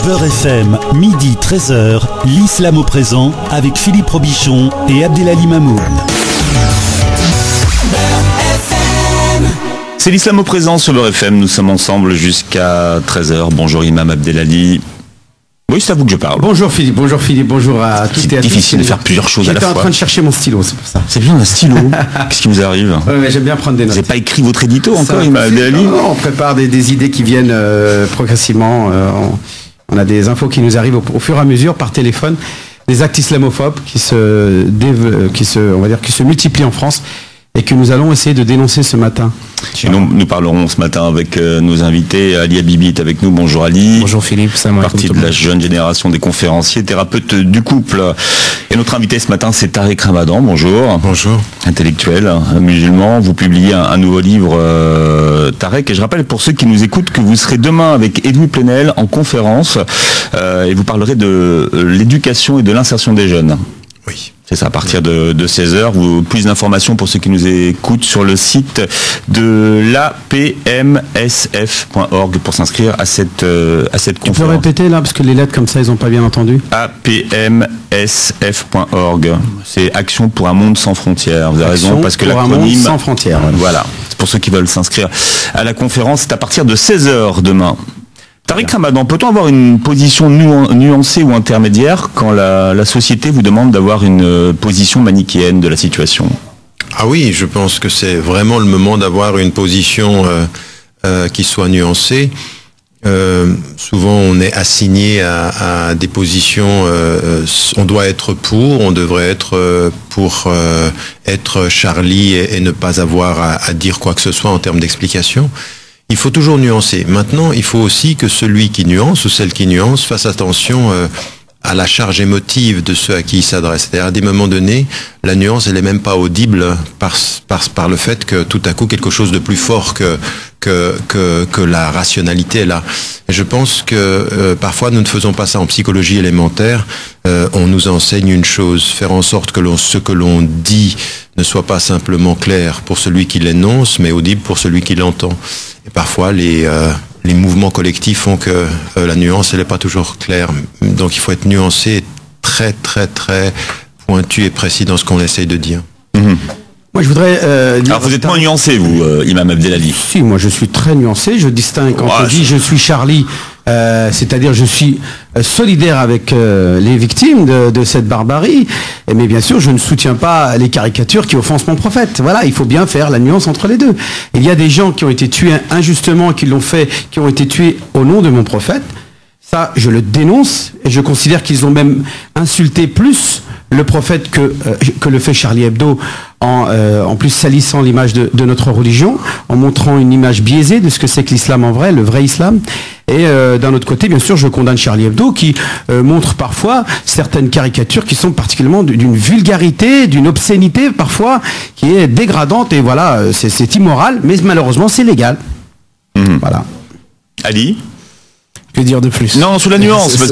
Beurre FM, midi 13h, l'islam au présent avec Philippe Robichon et Abdelali Mamoun. C'est l'islam au présent sur Beurre FM, nous sommes ensemble jusqu'à 13h. Bonjour Imam Abdelali. Oui, c'est à vous que je parle. Bonjour Philippe, bonjour à toutes et à tous. C'est difficile de faire plusieurs choses à la fois. J'étais en train de chercher mon stylo, c'est pour ça. C'est bien un stylo. Qu'est-ce qui vous arrive? Ouais, j'aime bien prendre des notes. Vous n'avez pas écrit votre édito encore, Imam Abdelali? Non, on prépare des idées qui viennent progressivement. On a des infos qui nous arrivent au fur et à mesure par téléphone. Des actes islamophobes qui se multiplient en France et que nous allons essayer de dénoncer ce matin. Et nous parlerons ce matin avec nos invités. Ali Habibi est avec nous. Bonjour Ali. Bonjour Philippe. Partie de la jeune génération des conférenciers, thérapeutes du couple. Et notre invité ce matin, c'est Tariq Ramadan. Bonjour. Bonjour. Intellectuel, musulman. Vous publiez un nouveau livre, Tariq. Et je rappelle pour ceux qui nous écoutent que vous serez demain avec Edoui Plenel en conférence et vous parlerez de l'éducation et de l'insertion des jeunes. Oui. C'est ça, à partir de 16h. Plus d'informations pour ceux qui nous écoutent sur le site de l'apmsf.org pour s'inscrire à cette conférence. Tu peux répéter là, parce que les lettres comme ça, ils n'ont pas bien entendu. apmsf.org. C'est Action pour un monde sans frontières. Vous avez raison, parce que l'acronyme... Pour un monde sans frontières. Voilà. C'est pour ceux qui veulent s'inscrire à la conférence. C'est à partir de 16h demain. Tariq Ramadan, peut-on avoir une position nuancée ou intermédiaire quand la société vous demande d'avoir une position manichéenne de la situation? Ah oui, je pense que c'est vraiment le moment d'avoir une position qui soit nuancée. Souvent on est assigné à des positions, on doit être on devrait être pour être Charlie et ne pas avoir à dire quoi que ce soit en termes d'explication. Il faut toujours nuancer. Maintenant, il faut aussi que celui qui nuance ou celle qui nuance fasse attention à la charge émotive de ceux à qui il s'adresse. C'est-à-dire, à des moments donnés, la nuance, elle est même pas audible par le fait que tout à coup, quelque chose de plus fort que la rationalité est là. Et je pense que parfois, nous ne faisons pas ça en psychologie élémentaire. On nous enseigne une chose, faire en sorte que ce que l'on dit ne soit pas simplement clair pour celui qui l'énonce, mais audible pour celui qui l'entend. Et parfois, les mouvements collectifs font que la nuance, elle n'est pas toujours claire. Donc, il faut être nuancé, très, très, très pointu et précis dans ce qu'on essaye de dire. Mmh. Moi, je voudrais dire... Alors, vous êtes moins nuancé, vous, Imam Abdelali? Si, moi, je suis très nuancé. Je distingue quand je dis je suis Charlie, c'est-à-dire je suis solidaire avec les victimes de cette barbarie. Mais bien sûr, je ne soutiens pas les caricatures qui offensent mon prophète. Voilà, il faut bien faire la nuance entre les deux. Il y a des gens qui ont été tués injustement, qui l'ont fait, qui ont été tués au nom de mon prophète. Ça, je le dénonce et je considère qu'ils ont même insulté plus le prophète que le fait Charlie Hebdo, en plus salissant l'image de notre religion, en montrant une image biaisée de ce que c'est que l'islam en vrai, le vrai islam. Et d'un autre côté, bien sûr, je condamne Charlie Hebdo qui montre parfois certaines caricatures qui sont particulièrement d'une vulgarité, d'une obscénité parfois, qui est dégradante. Et voilà, c'est immoral, mais malheureusement, c'est légal. Mmh. Voilà. Ali ? Que dire de plus? Non, sous la nuance, parce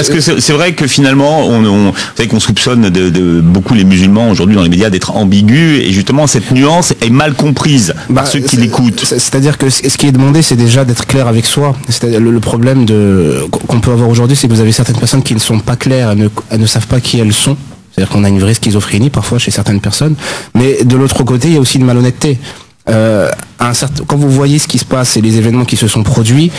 que c'est vrai que finalement, vous savez qu'on soupçonne de beaucoup les musulmans aujourd'hui dans les médias d'être ambigus, et justement cette nuance est mal comprise par ceux qui l'écoutent. C'est-à-dire que ce qui est demandé, c'est déjà d'être clair avec soi. C'est-à-dire le problème qu'on peut avoir aujourd'hui, c'est que vous avez certaines personnes qui ne sont pas claires, elles ne savent pas qui elles sont. C'est-à-dire qu'on a une vraie schizophrénie parfois chez certaines personnes. Mais de l'autre côté, il y a aussi une malhonnêteté. Quand vous voyez ce qui se passe et les événements qui se sont produits,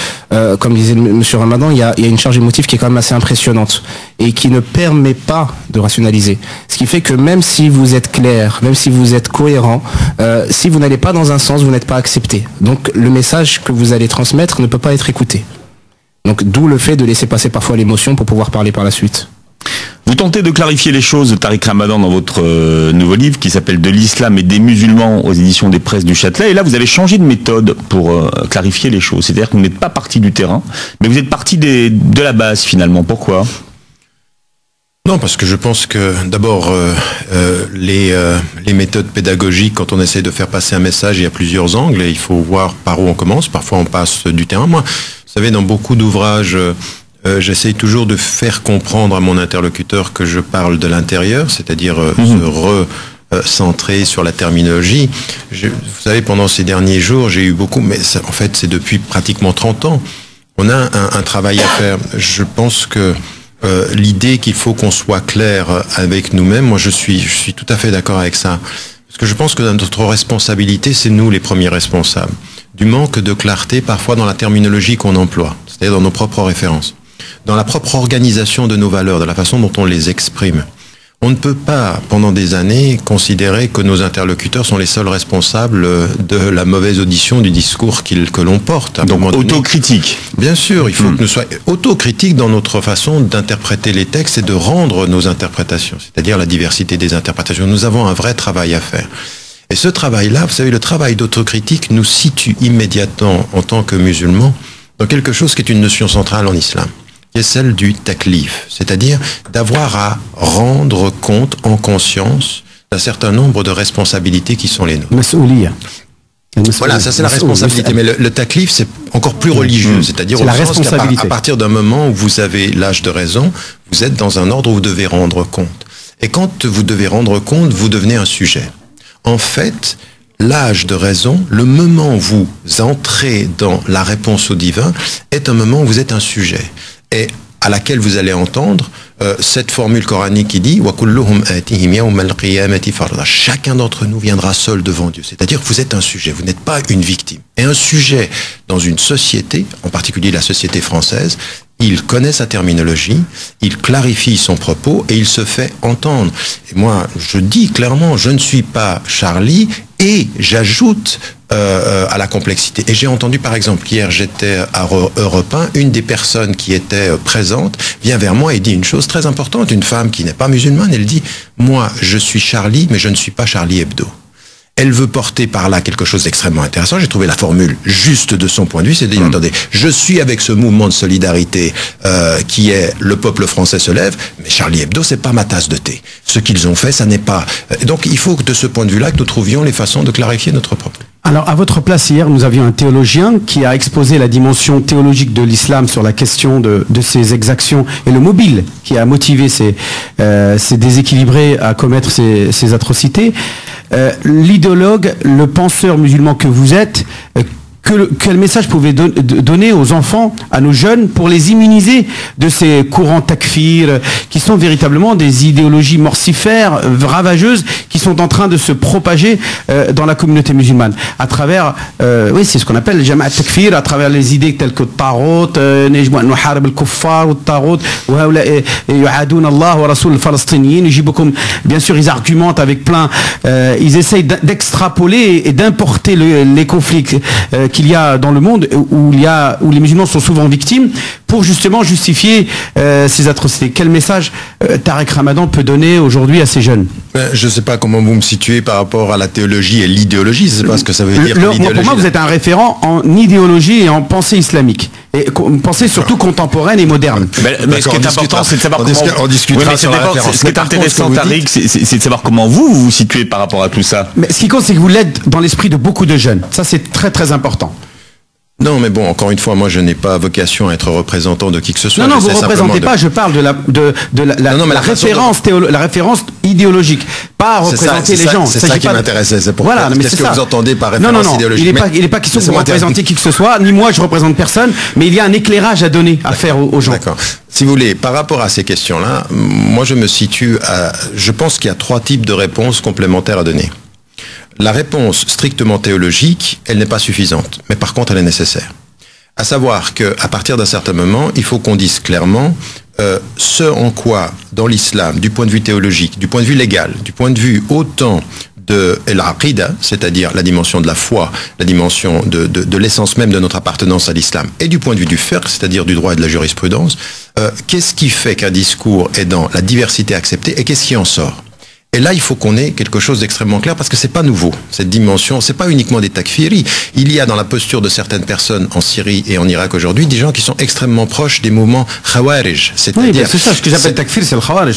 comme disait Monsieur Ramadan, il y a une charge émotive qui est quand même assez impressionnante et qui ne permet pas de rationaliser. Ce qui fait que même si vous êtes clair, même si vous êtes cohérent, si vous n'allez pas dans un sens, vous n'êtes pas accepté. Donc le message que vous allez transmettre ne peut pas être écouté. Donc d'où le fait de laisser passer parfois l'émotion pour pouvoir parler par la suite. Vous tentez de clarifier les choses, Tariq Ramadan, dans votre nouveau livre qui s'appelle De l'islam et des musulmans aux éditions des Presses du Châtelet. Et là, vous avez changé de méthode pour clarifier les choses. C'est-à-dire que vous n'êtes pas parti du terrain, mais vous êtes parti de la base finalement. Pourquoi ? Non, parce que je pense que d'abord, les méthodes pédagogiques, quand on essaie de faire passer un message, il y a plusieurs angles et il faut voir par où on commence. Parfois, on passe du terrain. Moi, vous savez, dans beaucoup d'ouvrages... j'essaye toujours de faire comprendre à mon interlocuteur que je parle de l'intérieur, c'est-à-dire se recentrer sur la terminologie. Vous savez, pendant ces derniers jours, j'ai eu beaucoup, mais ça, en fait, c'est depuis pratiquement 30 ans, On a un travail à faire. Je pense que l'idée qu'il faut qu'on soit clair avec nous-mêmes, moi je suis tout à fait d'accord avec ça. Parce que je pense que notre responsabilité, c'est nous les premiers responsables. Du manque de clarté parfois dans la terminologie qu'on emploie, c'est-à-dire dans nos propres références, dans la propre organisation de nos valeurs, de la façon dont on les exprime. On ne peut pas, pendant des années, considérer que nos interlocuteurs sont les seuls responsables de la mauvaise audition du discours que l'on porte. Donc autocritique. Bien sûr, il faut que nous soyons autocritiques dans notre façon d'interpréter les textes et de rendre nos interprétations, c'est-à-dire la diversité des interprétations. Nous avons un vrai travail à faire. Et ce travail-là, vous savez, le travail d'autocritique nous situe immédiatement, en tant que musulmans, dans quelque chose qui est une notion centrale en islam, qui est celle du taklif, c'est-à-dire d'avoir à rendre compte en conscience d'un certain nombre de responsabilités qui sont les nôtres. Voilà, ça c'est la responsabilité, mais le taklif c'est encore plus religieux, c'est-à-dire au sens qu'à partir d'un moment où vous avez l'âge de raison, vous êtes dans un ordre où vous devez rendre compte. Et quand vous devez rendre compte, vous devenez un sujet. En fait, l'âge de raison, le moment où vous entrez dans la réponse au divin, est un moment où vous êtes un sujet. Et à laquelle vous allez entendre cette formule coranique qui dit « Chacun d'entre nous viendra seul devant Dieu ». C'est-à-dire que vous êtes un sujet, vous n'êtes pas une victime. Et un sujet dans une société, en particulier la société française, il connaît sa terminologie, il clarifie son propos et il se fait entendre. Et moi, je dis clairement, je ne suis pas Charlie et j'ajoute à la complexité. Et j'ai entendu, par exemple, hier, j'étais à Europe 1, une des personnes qui était présente vient vers moi et dit une chose très importante, une femme qui n'est pas musulmane, elle dit « Moi, je suis Charlie, mais je ne suis pas Charlie Hebdo ». Elle veut porter par là quelque chose d'extrêmement intéressant. J'ai trouvé la formule juste de son point de vue, c'est de dire, attendez, je suis avec ce mouvement de solidarité qui est le peuple français se lève, mais Charlie Hebdo, c'est pas ma tasse de thé. Ce qu'ils ont fait, ça n'est pas... Donc il faut que de ce point de vue-là, que nous trouvions les façons de clarifier notre propos. Alors, à votre place hier, nous avions un théologien qui a exposé la dimension théologique de l'islam sur la question de ces exactions et le mobile qui a motivé ces déséquilibrés à commettre ces atrocités. L'idéologue, le penseur musulman que vous êtes, quel message pouvez donner aux enfants, à nos jeunes, pour les immuniser de ces courants takfir, qui sont véritablement des idéologies mortifères, ravageuses, qui sont en train de se propager dans la communauté musulmane, à travers, oui, c'est ce qu'on appelle le jama'a takfir, à travers les idées telles que Tarot, Nuharib al-Kuffar, Tarot, Yu'adoun Allah wa Rasoul al-Falastiniyin, bien sûr, ils argumentent avec plein, ils essayent d'extrapoler et d'importer les conflits qu'il y a dans le monde où les musulmans sont souvent victimes pour justement justifier ces atrocités. Quel message Tariq Ramadan peut donner aujourd'hui à ces jeunes? Je ne sais pas comment vous me situez par rapport à la théologie et l'idéologie, je ne sais pas ce que ça veut dire. Pour moi, vous êtes un référent en idéologie et en pensée islamique. Et pensée surtout contemporaine et moderne. Mais ce qui est important, c'est de savoir comment... On discutera sur la référence. Ce qui est intéressant, Tariq, c'est de savoir comment vous vous situez par rapport à tout ça. Mais ce qui compte, c'est que vous l'êtes dans l'esprit de beaucoup de jeunes. Ça, c'est très très important. Non, mais bon, encore une fois, moi, je n'ai pas vocation à être représentant de qui que ce soit. Non, vous ne représentez pas, je parle de la référence idéologique, pas représenter les gens. C'est ça qui m'intéressait, c'est pour ça. Qu'est-ce que vous entendez par référence idéologique? Il n'est pas question de représenter qui que ce soit, ni moi je représente personne, mais il y a un éclairage à donner, à faire aux gens. D'accord. Si vous voulez, par rapport à ces questions-là, moi je me situe à... Je pense qu'il y a 3 types de réponses complémentaires à donner. La réponse strictement théologique, elle n'est pas suffisante, mais par contre elle est nécessaire. À savoir qu'à partir d'un certain moment, il faut qu'on dise clairement ce en quoi, dans l'islam, du point de vue théologique, du point de vue légal, du point de vue autant de l'aqida, c'est-à-dire la dimension de la foi, la dimension de l'essence même de notre appartenance à l'islam, et du point de vue du fiqh, c'est-à-dire du droit et de la jurisprudence, qu'est-ce qui fait qu'un discours est dans la diversité acceptée et qu'est-ce qui en sort? Et là, il faut qu'on ait quelque chose d'extrêmement clair parce que c'est pas nouveau. Cette dimension, c'est pas uniquement des takfiris. Il y a dans la posture de certaines personnes en Syrie et en Irak aujourd'hui des gens qui sont extrêmement proches des mouvements khawarij. Oui, c'est ça. Ce que j'appelle takfir, c'est le khawarij.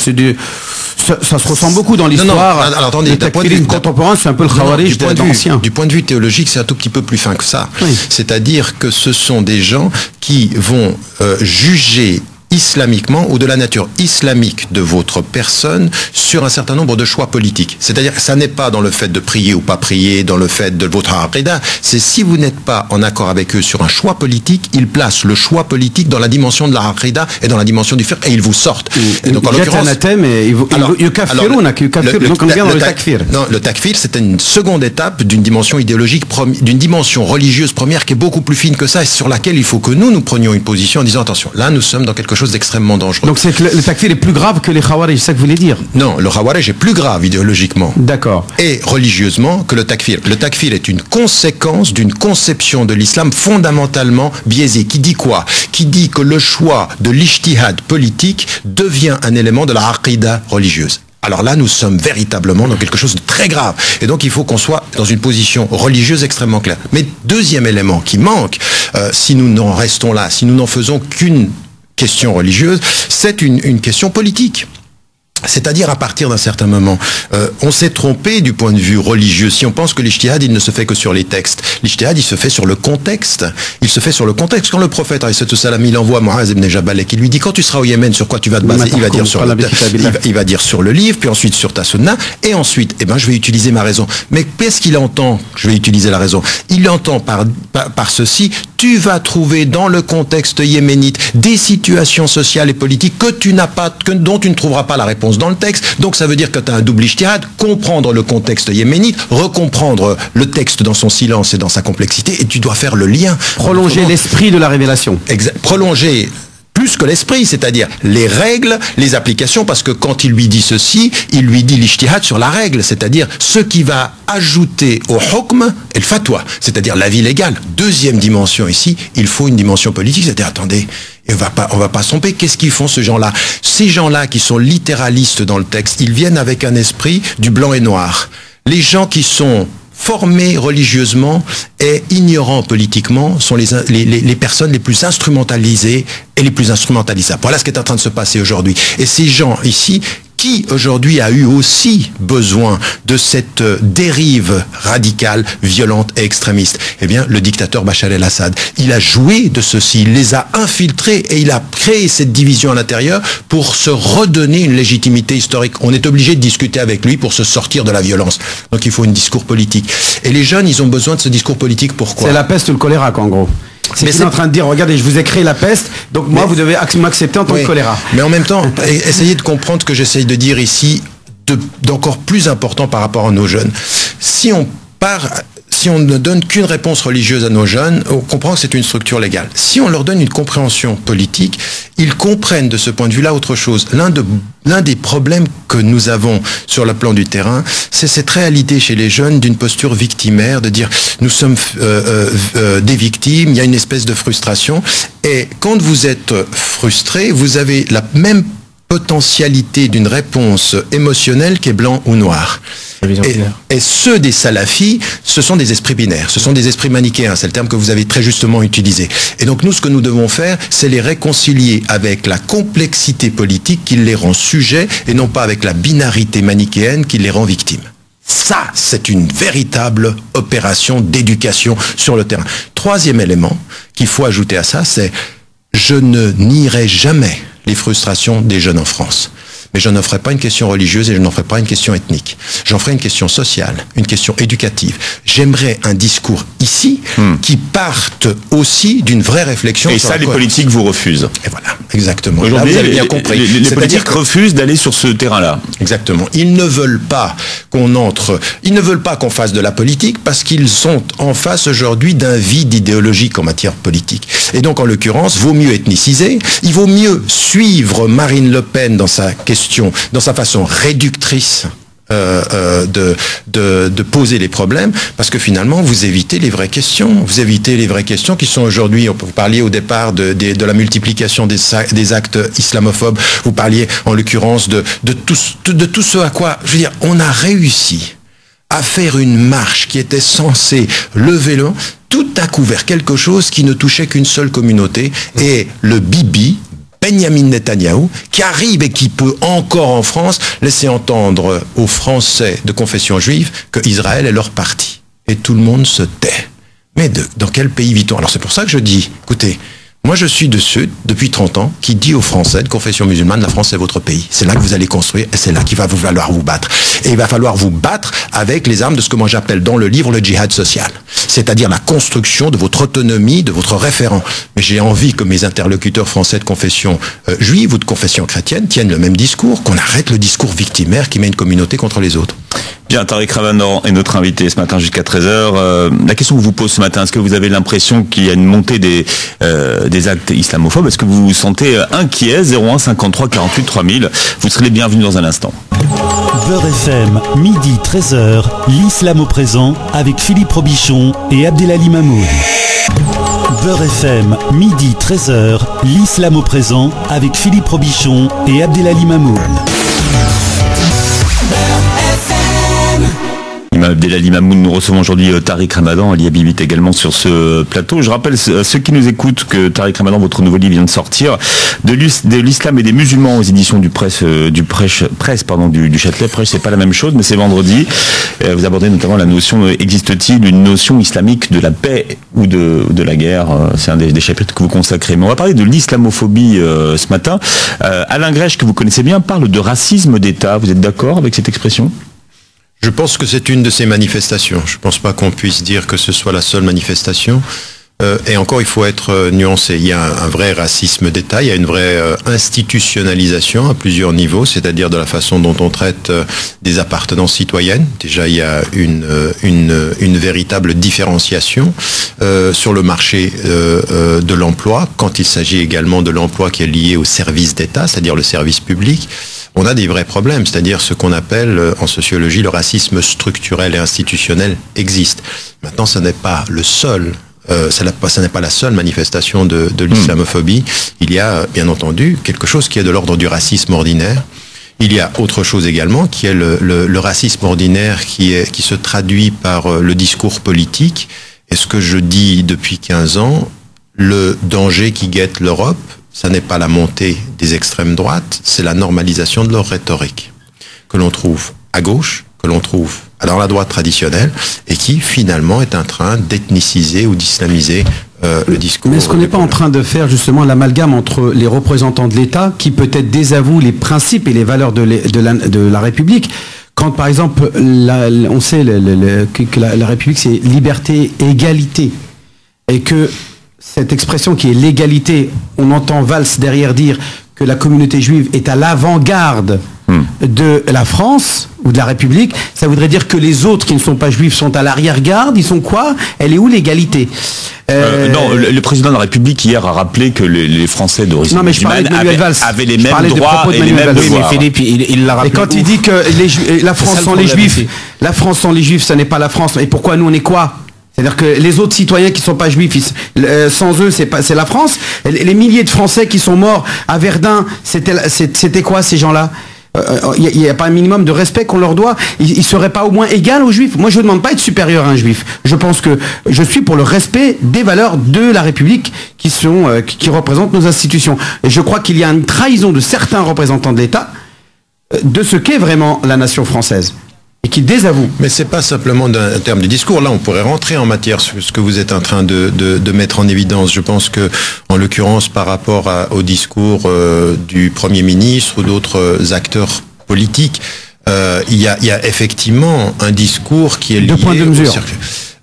Ça se ressent beaucoup dans l'histoire. Alors attendez, le takfirisme contemporain, c'est un peu le khawarij ancien. Du point de vue théologique, c'est un tout petit peu plus fin que ça. Oui. C'est-à-dire que ce sont des gens qui vont juger islamiquement ou de la nature islamique de votre personne sur un certain nombre de choix politiques. C'est-à-dire, ça n'est pas dans le fait de prier ou pas prier, dans le fait de votre aqidah, c'est si vous n'êtes pas en accord avec eux sur un choix politique, ils placent le choix politique dans la dimension de la aqidah et dans la dimension du fiqh et ils vous sortent. Et donc, en l'occurrence, donc on vient dans le takfir. Non, le takfir, c'est une seconde étape d'une dimension idéologique, d'une dimension religieuse première qui est beaucoup plus fine que ça et sur laquelle il faut que nous prenions une position en disant attention, là nous sommes dans quelque chose d'extrêmement dangereux. Donc c'est que le takfir est plus grave que les khawarij, c'est ça que vous voulez dire? Non, le khawarij est plus grave idéologiquement. D'accord. Et religieusement que le takfir. Le takfir est une conséquence d'une conception de l'islam fondamentalement biaisée. Qui dit quoi? Qui dit que le choix de l'ijtihad politique devient un élément de la aqidah religieuse. Alors là, nous sommes véritablement dans quelque chose de très grave. Et donc, il faut qu'on soit dans une position religieuse extrêmement claire. Mais deuxième élément qui manque, si nous n'en restons là, si nous n'en faisons qu'une question religieuse, c'est une question politique. C'est-à-dire à partir d'un certain moment, on s'est trompé du point de vue religieux. Si on pense que l'ijtihad, il ne se fait que sur les textes. L'ijtihad, il se fait sur le contexte. Il se fait sur le contexte. Quand le prophète, il envoie Muaz ibn Jabal et qui lui dit, quand tu seras au Yémen, sur quoi tu vas te baser? Il va dire il va dire sur le livre, puis ensuite sur ta sunna, et ensuite, je vais utiliser ma raison. Mais qu'est-ce qu'il entend? Je vais utiliser la raison. Il entend par ceci, tu vas trouver dans le contexte yéménite des situations sociales et politiques dont tu ne trouveras pas la réponse dans le texte. Donc ça veut dire que tu as un double ijtihad, comprendre le contexte yéménite, recomprendre le texte dans son silence et dans sa complexité, et tu dois faire le lien. Prolonger l'esprit de la révélation. Prolonger plus que l'esprit, c'est-à-dire les règles, les applications, parce que quand il lui dit ceci, il lui dit l'ijtihad sur la règle, c'est-à-dire ce qui va ajouter au hukm et le fatwa, c'est-à-dire la vie légale. Deuxième dimension ici, il faut une dimension politique, c'est-à-dire attendez, on va pas se tromper. Qu'est-ce qu'ils font ces gens-là? Ces gens-là qui sont littéralistes dans le texte, ils viennent avec un esprit du blanc et noir. Les gens qui sont formés religieusement et ignorants politiquement sont les personnes les plus instrumentalisées et les plus instrumentalisables. Voilà ce qui est en train de se passer aujourd'hui. Et ces gens ici, qui aujourd'hui a eu aussi besoin de cette dérive radicale, violente et extrémiste? Eh bien, le dictateur Bachar el-Assad, il a joué de ceci, il les a infiltrés et il a créé cette division à l'intérieur pour se redonner une légitimité historique. On est obligé de discuter avec lui pour se sortir de la violence. Donc il faut un discours politique. Et les jeunes, ils ont besoin de ce discours politique, pourquoi? C'est la peste ou le choléra, en gros. C'est en train de dire, regardez, je vous ai créé la peste, donc moi, vous devez m'accepter en tant que choléra. Mais en même temps, essayez de comprendre ce que j'essaye de dire ici, d'encore plus important par rapport à nos jeunes. Si on ne donne qu'une réponse religieuse à nos jeunes, on comprend que c'est une structure légale. Si on leur donne une compréhension politique, ils comprennent de ce point de vue-là autre chose. L'un des problèmes que nous avons sur le plan du terrain, c'est cette réalité chez les jeunes d'une posture victimaire, de dire nous sommes des victimes, il y a une espèce de frustration. Et quand vous êtes frustré, vous avez la même potentialité d'une réponse émotionnelle qui est blanc ou noir. Et ceux des salafis, ce sont des esprits binaires, ce sont des esprits manichéens, c'est le terme que vous avez très justement utilisé. Et donc nous, ce que nous devons faire, c'est les réconcilier avec la complexité politique qui les rend sujets, et non pas avec la binarité manichéenne qui les rend victimes. Ça, c'est une véritable opération d'éducation sur le terrain. Troisième élément qu'il faut ajouter à ça, c'est je ne nierai jamais les frustrations des jeunes en France. Mais je n'en ferai pas une question religieuse et je n'en ferai pas une question ethnique. J'en ferai une question sociale, une question éducative. J'aimerais un discours ici qui parte aussi d'une vraie réflexion. Et ça, les politiques vous refusent. Et voilà, exactement. Aujourd'hui, vous avez bien compris. Les politiques refusent d'aller sur ce terrain-là. Exactement. Ils ne veulent pas ils ne veulent pas qu'on fasse de la politique parce qu'ils sont en face aujourd'hui d'un vide idéologique en matière politique. Et donc, en l'occurrence, vaut mieux ethniciser, il vaut mieux suivre Marine Le Pen dans sa question, dans sa façon réductrice de poser les problèmes, parce que finalement vous évitez les vraies questions. Vous évitez les vraies questions qui sont aujourd'hui, vous parliez au départ de la multiplication des actes islamophobes, vous parliez en l'occurrence de tout ce à quoi, je veux dire, on a réussi à faire une marche qui était censée lever le... tout à coup vers quelque chose qui ne touchait qu'une seule communauté, et le Bibi, Benjamin Netanyahou, qui arrive et qui peut encore en France laisser entendre aux Français de confession juive que Israël est leur parti. Et tout le monde se tait. Mais dans quel pays vit-on? Alors c'est pour ça que je dis, écoutez, Moi, je suis de ceux, depuis 30 ans, qui dit aux Français de confession musulmane, la France, c'est votre pays. C'est là que vous allez construire et c'est là qu'il va vous falloir vous battre. Et il va falloir vous battre avec les armes de ce que moi j'appelle dans le livre le djihad social. C'est-à-dire la construction de votre autonomie, de votre référent. Mais j'ai envie que mes interlocuteurs français de confession juive ou de confession chrétienne tiennent le même discours, qu'on arrête le discours victimaire qui met une communauté contre les autres. Bien, Tariq Ramadan est notre invité ce matin jusqu'à 13h. La question que je vous pose ce matin, est-ce que vous avez l'impression qu'il y a une montée des actes islamophobes? Est-ce que vous vous sentez inquiet? 01 53 48 3000. Vous serez les bienvenus dans un instant. Beurre FM, midi 13h, l'islam au présent avec Philippe Robichon et Abdelali Mamoud. Beurre FM, midi 13h, l'islam au présent avec Philippe Robichon et Abdelali Mamoud. Abdelali Mamoud, nous recevons aujourd'hui Tariq Ramadan, Ali Habibit également sur ce plateau. Je rappelle à ceux qui nous écoutent que Tariq Ramadan, votre nouveau livre vient de sortir, de l'islam et des musulmans aux éditions du Presse du Châtelet. Prêche, c'est pas la même chose, mais c'est vendredi. Vous abordez notamment la notion, existe-t-il une notion islamique de la paix ou de la guerre? C'est un des chapitres que vous consacrez. Mais on va parler de l'islamophobie ce matin. Alain Grèche, que vous connaissez bien, parle de racisme d'État. Vous êtes d'accord avec cette expression? Je pense que c'est une de ces manifestations. Je ne pense pas qu'on puisse dire que ce soit la seule manifestation. Et encore, il faut être nuancé. Il y a un vrai racisme d'État, il y a une vraie institutionnalisation à plusieurs niveaux, c'est-à-dire de la façon dont on traite des appartenances citoyennes. Déjà, il y a une véritable différenciation sur le marché de l'emploi, quand il s'agit également de l'emploi qui est lié au service d'État, c'est-à-dire le service public. On a des vrais problèmes, c'est-à-dire ce qu'on appelle en sociologie le racisme structurel et institutionnel existe. Maintenant, ce n'est pas le seul, ce n'est pas la seule manifestation de l'islamophobie. Il y a bien entendu quelque chose qui est de l'ordre du racisme ordinaire. Il y a autre chose également qui est le racisme ordinaire qui se traduit par le discours politique. Et ce que je dis depuis 15 ans, le danger qui guette l'Europe, ça n'est pas la montée des extrêmes droites, c'est la normalisation de leur rhétorique, que l'on trouve à gauche, que l'on trouve dans la droite traditionnelle, et qui finalement est en train d'ethniciser ou d'islamiser le discours. Mais est-ce qu'on n'est pas en train de faire justement l'amalgame entre les représentants de l'État, qui peut-être désavouent les principes et les valeurs de la République, quand par exemple, on sait que la République c'est liberté et égalité, et que cette expression qui est l'égalité, on entend Valls derrière dire que la communauté juive est à l'avant-garde de la France ou de la République, ça voudrait dire que les autres qui ne sont pas juifs sont à l'arrière-garde, ils sont quoi? Elle est où l'égalité? Non, le président de la République hier a rappelé que les Français d'origine musulmane avaient les mêmes droits et les mêmes devoirs. Philippe, il l'a rappelé. Et quand il dit que la France sans les juifs, la France sans les juifs, ça n'est pas la France. Et pourquoi nous on est quoi? C'est-à-dire que les autres citoyens qui ne sont pas juifs, sans eux, c'est la France. Les milliers de Français qui sont morts à Verdun, c'était quoi ces gens-là? Il n'y a pas un minimum de respect qu'on leur doit. Ils ne seraient pas au moins égaux aux juifs. Moi, je ne demande pas être supérieur à un juif. Je pense que je suis pour le respect des valeurs de la République qui représentent nos institutions. Et je crois qu'il y a une trahison de certains représentants de l'État de ce qu'est vraiment la nation française. Et qui désavoue. Mais c'est pas simplement d'un terme de discours. Là, on pourrait rentrer en matière sur ce que vous êtes en train de mettre en évidence. Je pense que, en l'occurrence, par rapport au discours du Premier ministre ou d'autres acteurs politiques, il y a effectivement un discours qui est lié. Deux points de mesure.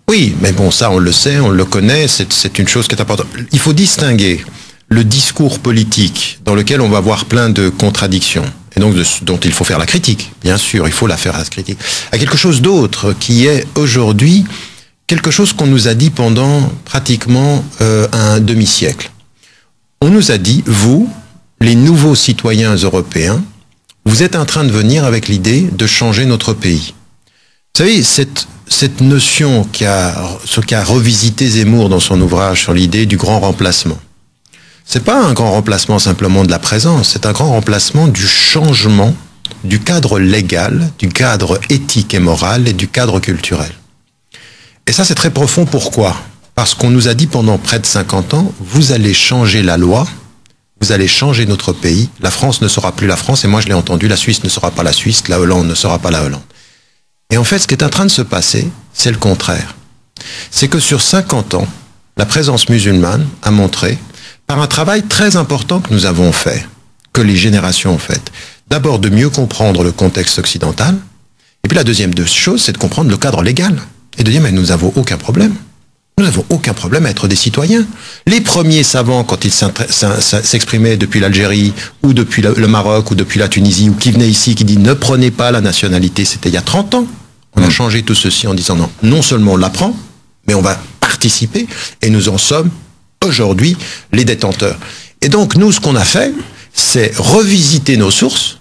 Oui, mais bon, ça, on le sait, on le connaît. C'est une chose qui est importante. Il faut distinguer le discours politique dans lequel on va voir plein de contradictions. Et donc dont il faut faire la critique, bien sûr, il faut la faire la critique, à quelque chose d'autre qui est aujourd'hui quelque chose qu'on nous a dit pendant pratiquement un demi-siècle. On nous a dit, vous, les nouveaux citoyens européens, vous êtes en train de venir avec l'idée de changer notre pays. Vous savez, cette notion ce qu'a revisité Zemmour dans son ouvrage sur l'idée du grand remplacement, c'est pas un grand remplacement simplement de la présence, c'est un grand remplacement du changement du cadre légal, du cadre éthique et moral et du cadre culturel. Et ça, c'est très profond. Pourquoi? Parce qu'on nous a dit pendant près de 50 ans, vous allez changer la loi, vous allez changer notre pays, la France ne sera plus la France, et moi je l'ai entendu, la Suisse ne sera pas la Suisse, la Hollande ne sera pas la Hollande. Et en fait, ce qui est en train de se passer, c'est le contraire. C'est que sur 50 ans, la présence musulmane a montré par un travail très important que nous avons fait, que les générations ont fait. D'abord, de mieux comprendre le contexte occidental. Et puis la deuxième chose, c'est de comprendre le cadre légal. Et de dire, mais nous n'avons aucun problème. Nous n'avons aucun problème à être des citoyens. Les premiers savants, quand ils s'exprimaient depuis l'Algérie, ou depuis le Maroc, ou depuis la Tunisie, ou qui venaient ici, qui disent ne prenez pas la nationalité, c'était il y a 30 ans. On a changé tout ceci en disant non, non seulement on l'apprend, mais on va participer, et nous en sommes aujourd'hui les détenteurs. Et donc nous, ce qu'on a fait, c'est revisiter nos sources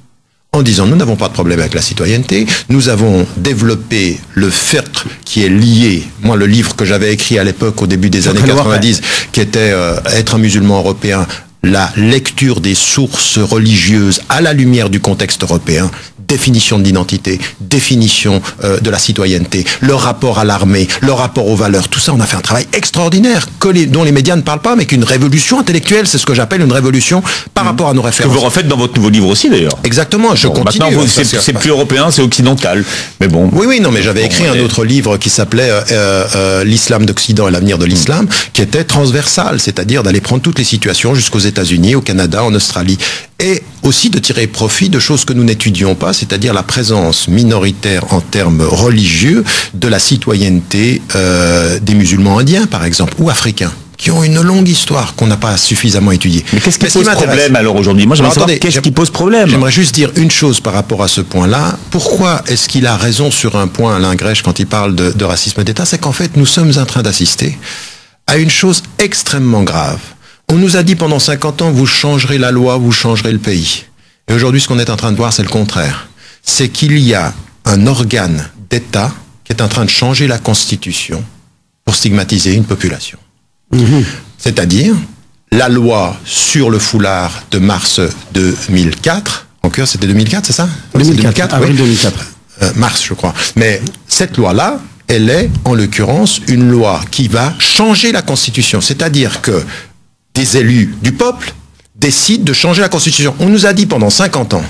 en disant nous n'avons pas de problème avec la citoyenneté, nous avons développé le FERT qui est lié, moi le livre que j'avais écrit à l'époque au début des années 90, qui était Être un musulman européen, la lecture des sources religieuses à la lumière du contexte européen, définition de l'identité, définition de la citoyenneté, le rapport à l'armée, le rapport aux valeurs, tout ça, on a fait un travail extraordinaire dont les médias ne parlent pas, mais qu'une révolution intellectuelle, c'est ce que j'appelle une révolution par rapport à nos références. Que vous refaites dans votre nouveau livre aussi, d'ailleurs. Exactement, je continue. Maintenant, c'est plus européen, c'est occidental. Mais bon. Oui, non, mais j'avais écrit un autre livre qui s'appelait L'islam d'Occident et l'avenir de l'islam, qui était transversal, c'est-à-dire d'aller prendre toutes les situations jusqu'aux États-Unis, au Canada, en Australie, et aussi de tirer profit de choses que nous n'étudions pas, c'est-à-dire la présence minoritaire en termes religieux de la citoyenneté des musulmans indiens, par exemple, ou africains, qui ont une longue histoire qu'on n'a pas suffisamment étudiée. Mais qu'est-ce qui pose problème alors aujourd'hui? Moi, j'aimerais savoir qu'est-ce qui pose problème. J'aimerais juste dire une chose par rapport à ce point-là. Pourquoi est-ce qu'il a raison sur un point, Alain Grèche, quand il parle de racisme d'État? C'est qu'en fait, nous sommes en train d'assister à une chose extrêmement grave. On nous a dit pendant 50 ans, vous changerez la loi, vous changerez le pays. Et aujourd'hui, ce qu'on est en train de voir, c'est le contraire. C'est qu'il y a un organe d'État qui est en train de changer la Constitution pour stigmatiser une population. C'est-à-dire, la loi sur le foulard de mars 2004, en cœur, c'était 2004, c'est ça? 2004, avril 2004. Mars, je crois. Mais cette loi-là, elle est, en l'occurrence, une loi qui va changer la Constitution. C'est-à-dire que des élus du peuple décident de changer la Constitution. On nous a dit pendant 50 ans,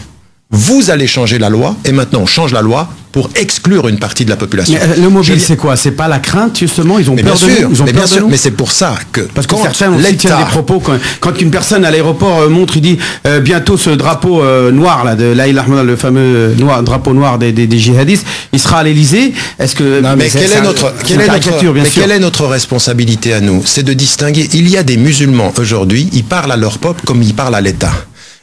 vous allez changer la loi, et maintenant on change la loi pour exclure une partie de la population. Mais le mobile, c'est quoi? C'est pas la crainte, justement? Ils ont peur de nous? Ils ont peur de nous? Mais c'est pour ça que... Parce que certains aussi tiennent des propos, quand une personne à l'aéroport montre, il dit bientôt ce drapeau noir, là, de l'Aïl Ahmed, le fameux drapeau noir des djihadistes, il sera à l'Élysée. Est-ce que... Non, mais quelle est notre responsabilité à nous? C'est de distinguer. Il y a des musulmans aujourd'hui, ils parlent à leur peuple comme ils parlent à l'État.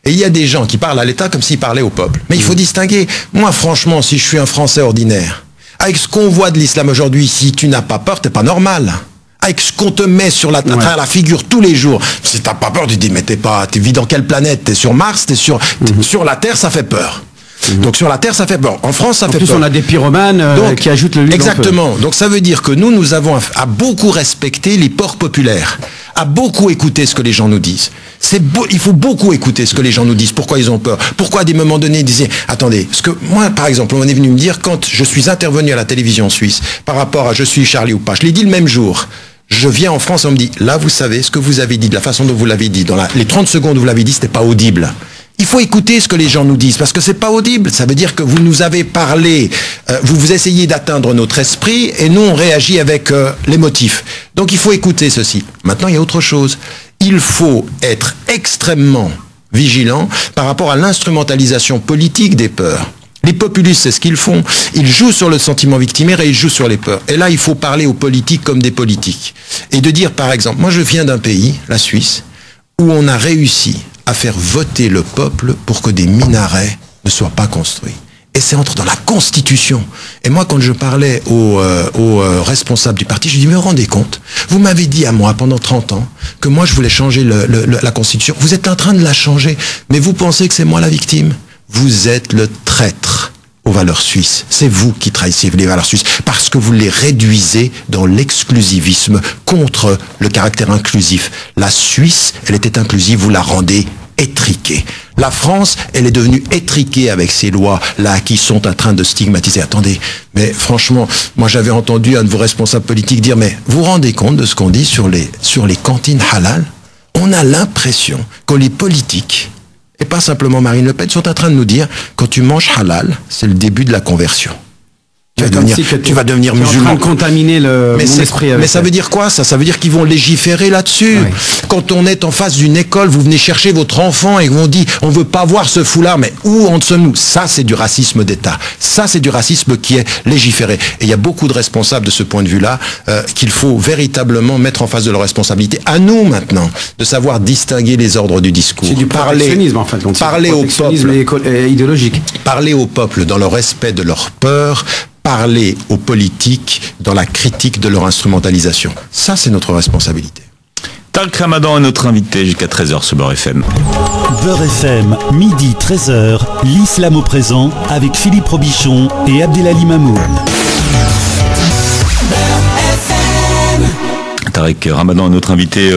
Et il y a des gens qui parlent à l'État comme s'ils parlaient au peuple. Mais il faut distinguer. Moi, franchement, si je suis un Français ordinaire, avec ce qu'on voit de l'islam aujourd'hui, si tu n'as pas peur, t'es pas normal. Avec ce qu'on te met sur la figure tous les jours, si t'as pas peur, tu te dis, mais t'es vis dans quelle planète? T'es sur Mars, t'es sur la Terre, ça fait peur. Donc sur la Terre, ça fait peur. En France, ça fait peur. En plus, on a des pyromanes qui ajoutent le huile. Exactement. Donc ça veut dire que nous avons à beaucoup respecter les ports populaires, à beaucoup écouter ce que les gens nous disent. Il faut beaucoup écouter ce que les gens nous disent, pourquoi ils ont peur, pourquoi à des moments donnés ils disaient, attendez, parce que moi par exemple, on est venu me dire, quand je suis intervenu à la télévision suisse, par rapport à Je suis Charlie ou pas, je l'ai dit le même jour, je viens en France, on me dit, là vous savez, ce que vous avez dit, de la façon dont vous l'avez dit, dans les 30 secondes où vous l'avez dit, c'était pas audible. Il faut écouter ce que les gens nous disent, parce que c'est pas audible. Ça veut dire que vous nous avez parlé, vous essayez d'atteindre notre esprit, et nous on réagit avec les motifs. Donc il faut écouter ceci. Maintenant il y a autre chose. Il faut être extrêmement vigilant par rapport à l'instrumentalisation politique des peurs. Les populistes, c'est ce qu'ils font. Ils jouent sur le sentiment victimaire et ils jouent sur les peurs. Et là, il faut parler aux politiques comme des politiques. Et de dire, par exemple, moi je viens d'un pays, la Suisse, où on a réussi à faire voter le peuple pour que des minarets ne soient pas construits. Et c'est entre dans la Constitution. Et moi, quand je parlais aux responsables du parti, je dis, mais vous vous rendez compte, vous m'avez dit à moi pendant 30 ans que moi je voulais changer la Constitution. Vous êtes en train de la changer, mais vous pensez que c'est moi la victime? Vous êtes le traître aux valeurs suisses. C'est vous qui trahissez les valeurs suisses, parce que vous les réduisez dans l'exclusivisme contre le caractère inclusif. La Suisse, elle était inclusive, vous la rendez étriquée. La France, elle est devenue étriquée avec ces lois-là qui sont en train de stigmatiser. Attendez, mais franchement, moi j'avais entendu un de vos responsables politiques dire, mais vous vous rendez compte de ce qu'on dit sur les cantines halal? On a l'impression que les politiques, et pas simplement Marine Le Pen, sont en train de nous dire, quand tu manges halal, c'est le début de la conversion. Tu vas devenir musulman. En train de contaminer mon esprit avec ça veut dire quoi ça? Ça veut dire qu'ils vont légiférer là-dessus. Oui. Quand on est en face d'une école, vous venez chercher votre enfant et on dit on veut pas voir ce foulard, mais où en sommes-nous? Ça, c'est du racisme d'État. Ça, c'est du racisme qui est légiféré. Et il y a beaucoup de responsables de ce point de vue-là qu'il faut véritablement mettre en face de leur responsabilité. À nous maintenant de savoir distinguer les ordres du discours. C'est du protectionnisme en fait. Parler au peuple idéologique. Parler au peuple dans le respect de leur peur. Parler aux politiques dans la critique de leur instrumentalisation. Ça, c'est notre responsabilité. Tariq Ramadan est notre invité jusqu'à 13h sur Beurre FM. Beurre FM, midi 13h, l'islam au présent avec Philippe Robichon et Abdelali Mamoun. Tariq Ramadan est notre invité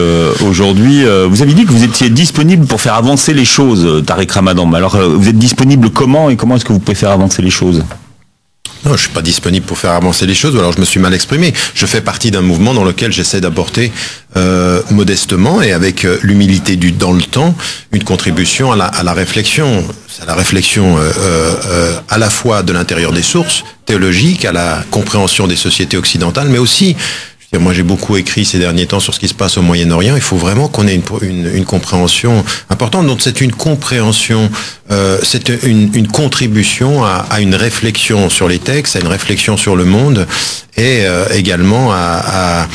aujourd'hui. Vous avez dit que vous étiez disponible pour faire avancer les choses, Tariq Ramadan. Mais alors, vous êtes disponible comment et comment est-ce que vous pouvez faire avancer les choses ? Non, je suis pas disponible pour faire avancer les choses, ou alors je me suis mal exprimé. Je fais partie d'un mouvement dans lequel j'essaie d'apporter modestement et avec l'humilité dans le temps une contribution à la réflexion. À la réflexion à la fois de l'intérieur des sources théologiques, à la compréhension des sociétés occidentales, mais aussi... Moi, j'ai beaucoup écrit ces derniers temps sur ce qui se passe au Moyen-Orient. Il faut vraiment qu'on ait une compréhension importante. Donc, c'est une compréhension, c'est une contribution à une réflexion sur les textes, à une réflexion sur le monde, et également à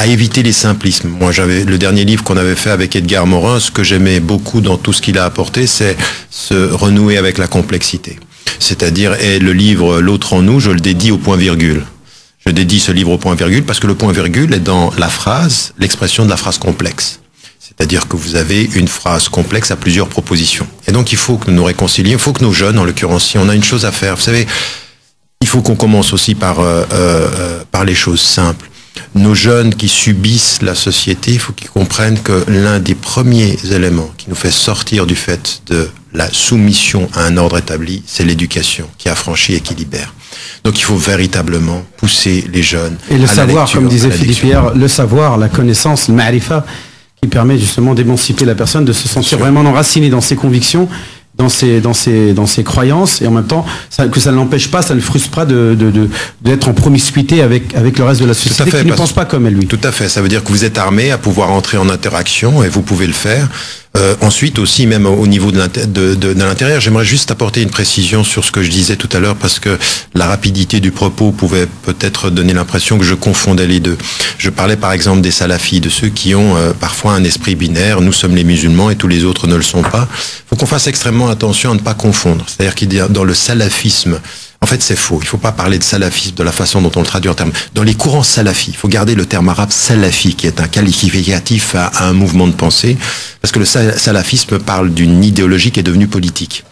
éviter les simplismes. Moi, le dernier livre qu'on avait fait avec Edgar Morin, ce que j'aimais beaucoup dans tout ce qu'il a apporté, c'est se renouer avec la complexité. C'est-à-dire, et le livre L'autre en nous, je le dédie au point-virgule. Je dédie ce livre au point-virgule parce que le point-virgule est dans la phrase, l'expression de la phrase complexe. C'est-à-dire que vous avez une phrase complexe à plusieurs propositions. Et donc il faut que nous nous réconcilions, il faut que nos jeunes, en l'occurrence, si on a une chose à faire, vous savez, il faut qu'on commence aussi par les choses simples. Nos jeunes qui subissent la société, il faut qu'ils comprennent que l'un des premiers éléments qui nous fait sortir du fait de la soumission à un ordre établi, c'est l'éducation qui affranchit et qui libère. Donc il faut véritablement pousser les jeunes et le savoir, comme disait Philippe hier, le savoir, la connaissance, le ma'rifa, qui permet justement d'émanciper la personne, de se sentir vraiment enraciné dans ses convictions, dans ses croyances, et en même temps que ça ne l'empêche pas, ça ne le frustre pas d'être en promiscuité avec le reste de la société qui ne pense pas comme elle, lui. Tout à fait, ça veut dire que vous êtes armé à pouvoir entrer en interaction et vous pouvez le faire. Ensuite aussi, même au niveau de l'intérieur, j'aimerais juste apporter une précision sur ce que je disais tout à l'heure, parce que la rapidité du propos pouvait peut-être donner l'impression que je confondais les deux. Je parlais par exemple des salafis, de ceux qui ont parfois un esprit binaire, nous sommes les musulmans et tous les autres ne le sont pas. Il faut qu'on fasse extrêmement attention à ne pas confondre. C'est-à-dire qu'il y a dans le salafisme, en fait, c'est faux. Il ne faut pas parler de salafisme de la façon dont on le traduit en termes. Dans les courants salafis, il faut garder le terme arabe salafi, qui est un qualificatif à un mouvement de pensée, parce que le salafisme parle d'une idéologie qui est devenue politique.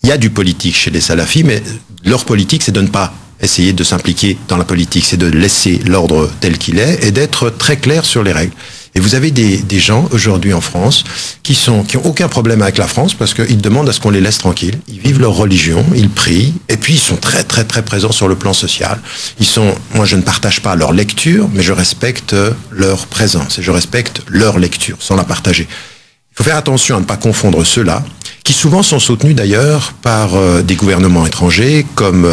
Il y a du politique chez les salafis, mais leur politique, c'est de ne pas essayer de s'impliquer dans la politique, c'est de laisser l'ordre tel qu'il est et d'être très clair sur les règles. Et vous avez des gens aujourd'hui en France qui ont aucun problème avec la France parce qu'ils demandent à ce qu'on les laisse tranquilles. Ils vivent leur religion, ils prient, et puis ils sont très très très présents sur le plan social. Moi je ne partage pas leur lecture, mais je respecte leur présence et je respecte leur lecture sans la partager. Il faut faire attention à ne pas confondre ceux-là, qui souvent sont soutenus d'ailleurs par des gouvernements étrangers comme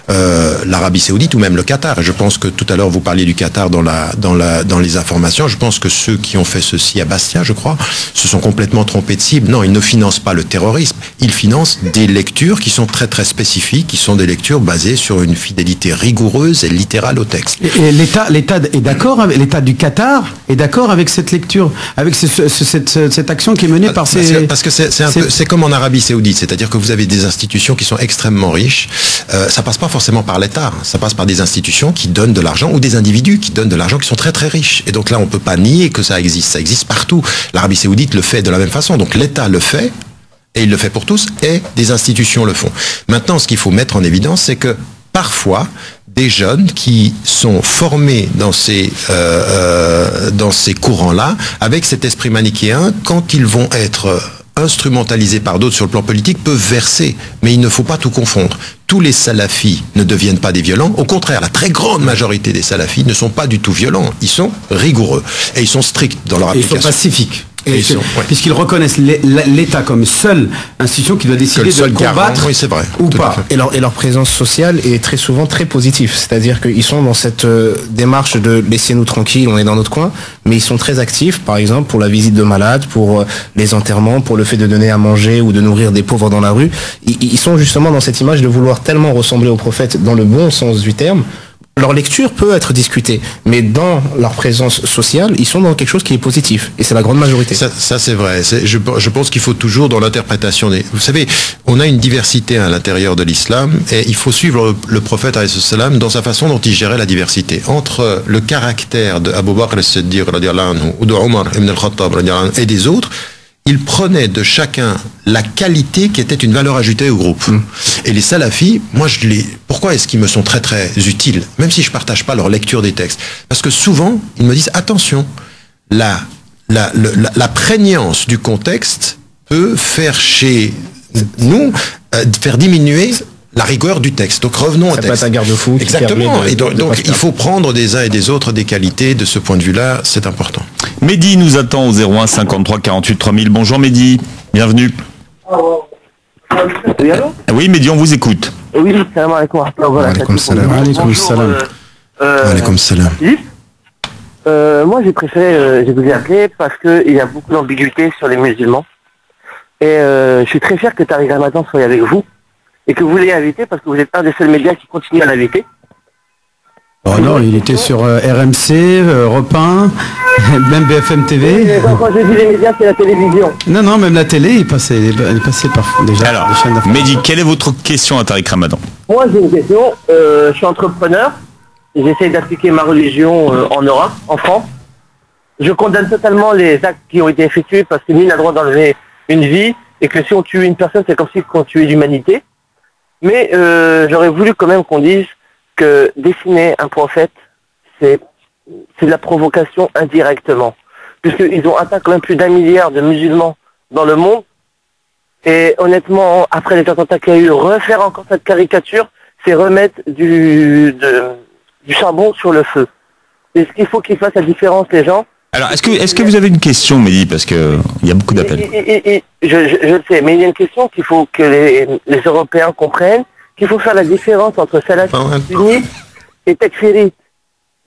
l'Arabie Saoudite ou même le Qatar. Et je pense que tout à l'heure vous parliez du Qatar dans les informations. Je pense que ceux qui ont fait ceci à Bastia, je crois, se sont complètement trompés de cible. Non, ils ne financent pas le terrorisme. Ils financent des lectures qui sont très très spécifiques, qui sont des lectures basées sur une fidélité rigoureuse et littérale au texte. Et l'État est d'accord, l'État du Qatar est d'accord avec cette lecture, avec cette action qui est menée par ces... Parce que c'est comme en Arabie Saoudite, c'est-à-dire que vous avez des institutions qui sont extrêmement riches. Ça passe pas forcément par l'État, ça passe par des institutions qui donnent de l'argent ou des individus qui donnent de l'argent qui sont très très riches. Et donc là, on peut pas nier que ça existe partout. L'Arabie Saoudite le fait de la même façon. Donc l'État le fait et il le fait pour tous et des institutions le font. Maintenant, ce qu'il faut mettre en évidence, c'est que parfois des jeunes qui sont formés dans ces courants-là, avec cet esprit manichéen, quand ils vont être instrumentalisés par d'autres sur le plan politique, peuvent verser. Mais il ne faut pas tout confondre. Tous les salafis ne deviennent pas des violents. Au contraire, la très grande majorité des salafis ne sont pas du tout violents. Ils sont rigoureux et ils sont stricts dans leur application. Ils sont pacifiques. Puisqu'ils reconnaissent l'État comme seule institution qui doit décider de combattre oui, c'est vrai, ou pas. Et leur présence sociale est très souvent très positive. C'est-à-dire qu'ils sont dans cette démarche de laissez-nous tranquilles, on est dans notre coin, mais ils sont très actifs, par exemple, pour la visite de malades, pour les enterrements, pour le fait de donner à manger ou de nourrir des pauvres dans la rue. Ils sont justement dans cette image de vouloir tellement ressembler au prophète dans le bon sens du terme. Leur lecture peut être discutée, mais dans leur présence sociale, ils sont dans quelque chose qui est positif, et c'est la grande majorité. Ça c'est vrai. Je pense qu'il faut toujours dans l'interprétation vous savez, on a une diversité à l'intérieur de l'islam, et il faut suivre le prophète alayhi salam dans sa façon dont il gérait la diversité. Entre le caractère de Abu Bakr as-Siddiq radiyallahu anhu, ou de Omar ibn al-Khattab radiyallahu anhu, et des autres, il prenait de chacun la qualité qui était une valeur ajoutée au groupe. Et les salafis, pourquoi est-ce qu'ils me sont très très utiles, même si je partage pas leur lecture des textes? Parce que souvent, ils me disent, attention, la prégnance du contexte peut faire chez nous, faire diminuer la rigueur du texte. Donc revenons au texte. Ça passe un garde-fou. Exactement. Et donc il faut prendre des uns et des autres des qualités. De ce point de vue-là, c'est important. Mehdi nous attend au 01 53 48 3000. Bonjour Mehdi, bienvenue. Oui, allô? Oui Mehdi, on vous écoute. Oui, salam alaikum. Alaikum salam. Alaikum salam. Alaikum salam. Moi, j'ai préféré, je vous ai appelé parce qu'il y a beaucoup d'ambiguïté sur les musulmans. Et je suis très fier que Tariq Ramadan soit avec vous. Et que vous l'ayez invité parce que vous êtes un des seuls médias qui continue à l'inviter. Oh non, il était sur RMC, Europe 1, même BFM TV. Oui, quand je dis les médias, c'est la télévision. Non, même la télé, il passait parfois déjà. Alors, Mehdi, quelle est votre question à Tariq Ramadan? Moi, j'ai une question. Je suis entrepreneur. J'essaie d'appliquer ma religion en Europe, en France. Je condamne totalement les actes qui ont été effectués parce que nul n'a le droit d'enlever une vie et que si on tue une personne, c'est comme si on tuait l'humanité. Mais j'aurais voulu quand même qu'on dise que dessiner un prophète, c'est de la provocation indirectement. Puisqu'ils ont atteint quand même plus d'1 milliard de musulmans dans le monde. Et honnêtement, après les attentats qu'il y a eu, refaire encore cette caricature, c'est remettre du charbon sur le feu. Est-ce qu'il faut qu'ils fassent la différence, les gens? Alors, est-ce que vous avez une question, Mehdi, parce que il y a beaucoup d'appels. Je le sais, mais il y a une question qu'il faut que les Européens comprennent, qu'il faut faire la différence entre salafistes sunnites et takfirites.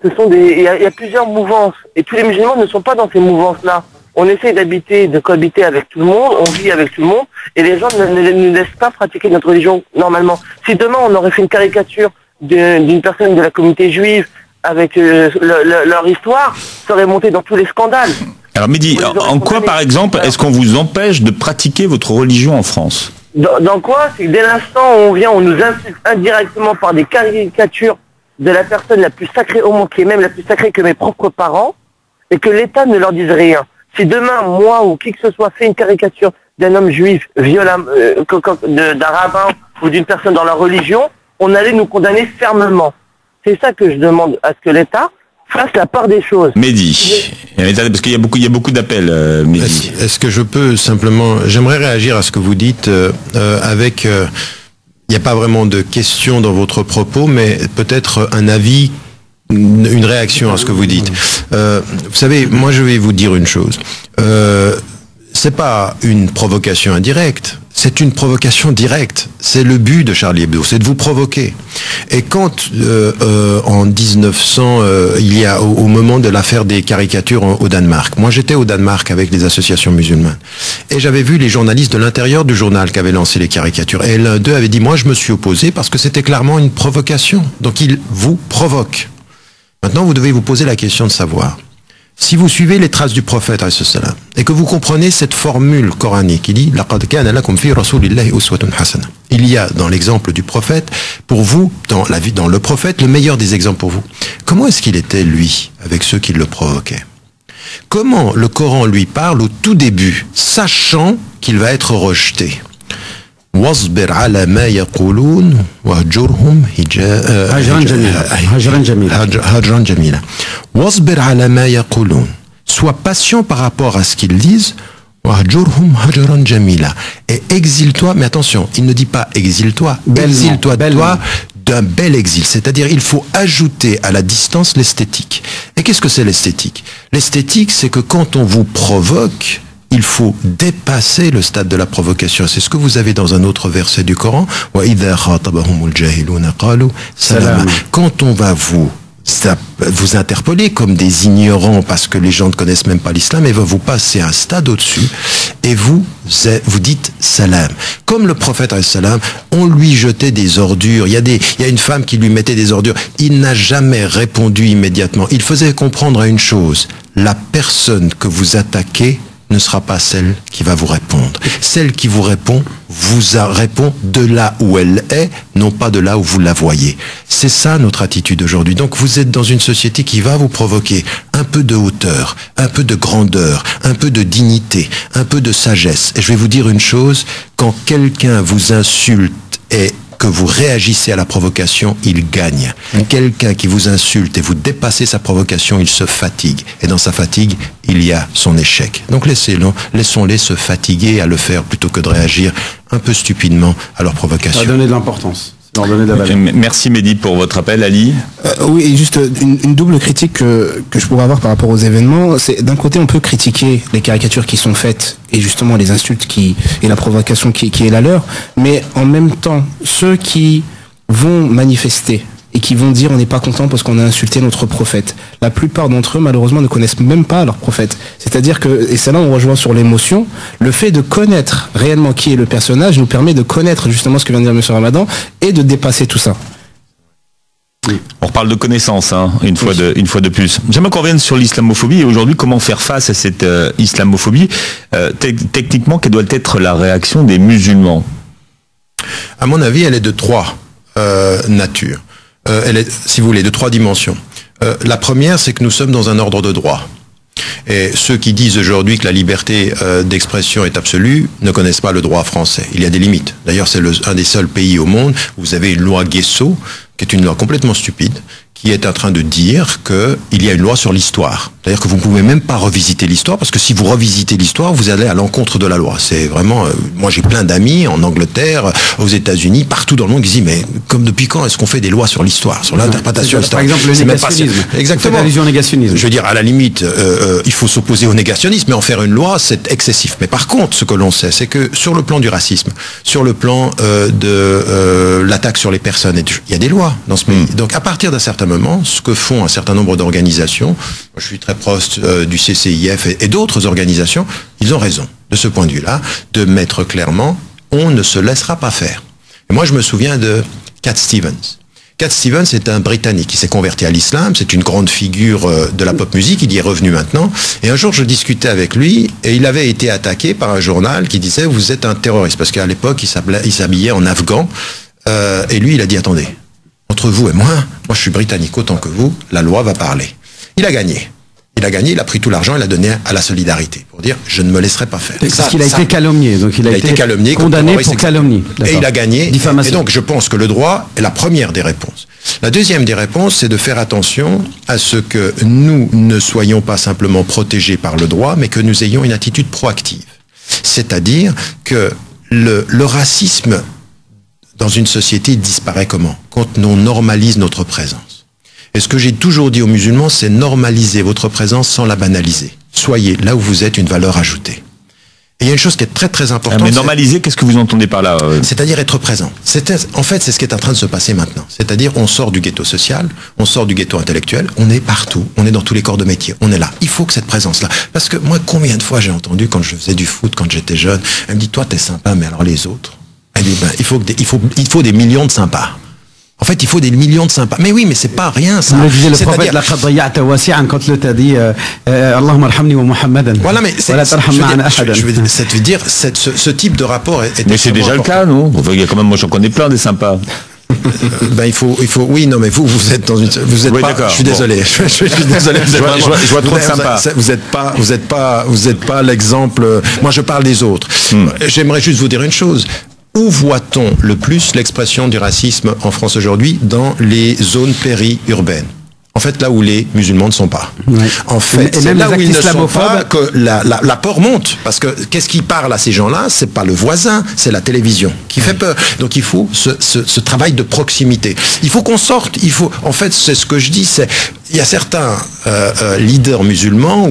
Il y a plusieurs mouvances, et tous les musulmans ne sont pas dans ces mouvances-là. On essaie de cohabiter avec tout le monde, on vit avec tout le monde, et les gens ne nous laissent pas pratiquer notre religion normalement. Si demain on aurait fait une caricature d'une personne de la communauté juive, avec leur histoire, serait monté dans tous les scandales. Alors Mehdi, en quoi par exemple est-ce qu'on vous empêche de pratiquer votre religion en France? Dans quoi? C'est que dès l'instant où on nous insulte indirectement par des caricatures de la personne la plus sacrée au monde, qui est même la plus sacrée que mes propres parents, et que l'État ne leur dise rien. Si demain, moi ou qui que ce soit fait une caricature d'un homme juif violemment, d'un rabbin ou d'une personne dans la religion, on allait nous condamner fermement. C'est ça que je demande à ce que l'État fasse la part des choses. Mehdi, parce qu'il y a beaucoup d'appels, Mehdi. Est-ce que je peux simplement... J'aimerais réagir à ce que vous dites avec... il n'y a pas vraiment de question dans votre propos, mais peut-être un avis, une réaction à ce que vous dites. Vous savez, moi je vais vous dire une chose. C'est pas une provocation indirecte, c'est une provocation directe. C'est le but de Charlie Hebdo, c'est de vous provoquer. Et quand en 1900, il y a au moment de l'affaire des caricatures au Danemark, moi j'étais au Danemark avec les associations musulmanes, et j'avais vu les journalistes de l'intérieur du journal qui avaient lancé les caricatures, et l'un d'eux avait dit, moi je me suis opposé parce que c'était clairement une provocation. Donc il vous provoque. Maintenant vous devez vous poser la question de savoir, si vous suivez les traces du prophète et que vous comprenez cette formule coranique qui dit il y a dans l'exemple du prophète pour vous, dans le prophète, le meilleur des exemples pour vous. Comment est-ce qu'il était lui avec ceux qui le provoquaient? Comment le Coran lui parle au tout début, sachant qu'il va être rejeté? واصبر على ما يقولون واهجرهم هجرا جميلا. واصبر على ما يقولون. Sois patient par rapport à ce qu'ils disent. واهجرهم هجرا جميلا. Et exile-toi, mais attention, il ne dit pas exile-toi, exile-toi toi d'un bel exil. C'est-à-dire, il faut ajouter à la distance l'esthétique. Et qu'est-ce que c'est l'esthétique? L'esthétique, c'est que quand on vous provoque, il faut dépasser le stade de la provocation. C'est ce que vous avez dans un autre verset du Coran. Quand on va vous interpeller comme des ignorants parce que les gens ne connaissent même pas l'islam, et va vous passer un stade au-dessus et vous dites salam. Comme le prophète salam, on lui jetait des ordures. Il y a une femme qui lui mettait des ordures. Il n'a jamais répondu immédiatement. Il faisait comprendre à une chose: la personne que vous attaquez ne sera pas celle qui va vous répondre. Celle qui vous répond répond de là où elle est, non pas de là où vous la voyez. C'est ça notre attitude aujourd'hui. Donc vous êtes dans une société qui va vous provoquer un peu de hauteur, un peu de grandeur, un peu de dignité, un peu de sagesse. Et je vais vous dire une chose, quand quelqu'un vous insulte et que vous réagissez à la provocation, il gagne. Quelqu'un qui vous insulte et vous dépassez sa provocation, il se fatigue. Et dans sa fatigue, il y a son échec. Donc laissons-les se fatiguer à le faire plutôt que de réagir un peu stupidement à leur provocation. Ça va donner de l'importance. De la valeur. Merci Mehdi pour votre appel. Ali. Oui, et juste une double critique que je pourrais avoir par rapport aux événements, c'est d'un côté on peut critiquer les caricatures qui sont faites et justement les insultes et la provocation qui est la leur, mais en même temps ceux qui vont manifester et qui vont dire on n'est pas content parce qu'on a insulté notre prophète, la plupart d'entre eux malheureusement ne connaissent même pas leur prophète. C'est-à-dire que, et c'est là où on rejoint sur l'émotion, le fait de connaître réellement qui est le personnage nous permet de connaître justement ce que vient de dire M. Ramadan et de dépasser tout ça. On reparle de connaissance, une fois de plus. J'aimerais qu'on revienne sur l'islamophobie et aujourd'hui comment faire face à cette islamophobie. Techniquement, quelle doit être la réaction des musulmans? À mon avis, elle est de trois natures. Elle est, si vous voulez, de trois dimensions. La première, c'est que nous sommes dans un ordre de droit. Et ceux qui disent aujourd'hui que la liberté d'expression est absolue ne connaissent pas le droit français. Il y a des limites. D'ailleurs, c'est un des seuls pays au monde où vous avez une loi Guesso, qui est une loi complètement stupide, qui est en train de dire qu'il y a une loi sur l'histoire. C'est-à-dire que vous ne pouvez même pas revisiter l'histoire, parce que si vous revisitez l'histoire, vous allez à l'encontre de la loi. C'est vraiment... moi, j'ai plein d'amis en Angleterre, aux États-Unis, partout dans le monde, qui disent, mais comme depuis quand est-ce qu'on fait des lois sur l'histoire, sur l'interprétation de l'histoire? Par exemple, le négationnisme. Exactement. Allusion au négationnisme. Je veux dire, à la limite, il faut s'opposer au négationnisme, mais en faire une loi, c'est excessif. Mais par contre, ce que l'on sait, c'est que sur le plan du racisme, sur le plan de l'attaque sur les personnes, il y a des lois dans ce pays. Donc, à partir d'un certain moment, ce que font un certain nombre d'organisations, je suis très proche du CCIF et d'autres organisations, ils ont raison, de ce point de vue-là, de mettre clairement, on ne se laissera pas faire. Et moi, je me souviens de Cat Stevens. Cat Stevens est un Britannique qui s'est converti à l'islam, c'est une grande figure de la pop musique, il y est revenu maintenant, et un jour je discutais avec lui, et il avait été attaqué par un journal qui disait « vous êtes un terroriste », parce qu'à l'époque il s'habillait en afghan, et lui il a dit « attendez, entre vous et moi je suis britannique autant que vous, la loi va parler ». Il a gagné. Il a pris tout l'argent, il l'a donné à la solidarité, pour dire je ne me laisserai pas faire. Parce qu'il a été calomnié, donc il a été calomnié, condamné pour calomnie. Et il a gagné. Diffamation. Et donc je pense que le droit est la première des réponses. La deuxième des réponses, c'est de faire attention à ce que nous ne soyons pas simplement protégés par le droit, mais que nous ayons une attitude proactive. C'est-à-dire que le racisme dans une société disparaît comment? Quand on normalise notre présence. Et ce que j'ai toujours dit aux musulmans, c'est normaliser votre présence sans la banaliser. Soyez là où vous êtes une valeur ajoutée. Et il y a une chose qui est très très importante. Mais normaliser, qu'est-ce que vous entendez par là C'est-à-dire être présent. En fait, c'est ce qui est en train de se passer maintenant. C'est-à-dire, on sort du ghetto social, on sort du ghetto intellectuel, on est partout, on est dans tous les corps de métier, on est là. Il faut que cette présence-là. Parce que moi, combien de fois j'ai entendu quand je faisais du foot, quand j'étais jeune, elle me dit, toi t'es sympa, mais alors les autres? Elle dit, ben, il faut des millions de sympas. En fait, il faut des millions de sympas. Mais oui, mais c'est pas rien, ça. Le disait le prophète, laqad dayya'ta wasi'an, quand le t'a dit, Allahumma arhamni wa Muhammadan. Voilà, mais c'est veut dire, ce type de rapport est mais c'est déjà le cas, non? Il y a quand même, moi j'en connais plein des sympas. Ben il faut, oui, non, mais vous êtes dans une, vous êtes oui, pas, je suis désolé, je suis désolé, je vois trop de sympa. Vous êtes pas l'exemple, moi je parle des autres. J'aimerais juste vous dire une chose. Où voit-on le plus l'expression du racisme en France aujourd'hui? Dans les zones périurbaines. en fait, là où les musulmans ne sont pas. Ouais. En fait, et c'est même là les où ils ne actes sont pas islamophobes. que la peur monte. Parce que qu'est-ce qui parle à ces gens-là? C'est pas le voisin, c'est la télévision qui fait peur. Donc il faut ce travail de proximité. Il faut qu'on sorte. En fait, c'est ce que je dis. Il y a certains leaders musulmans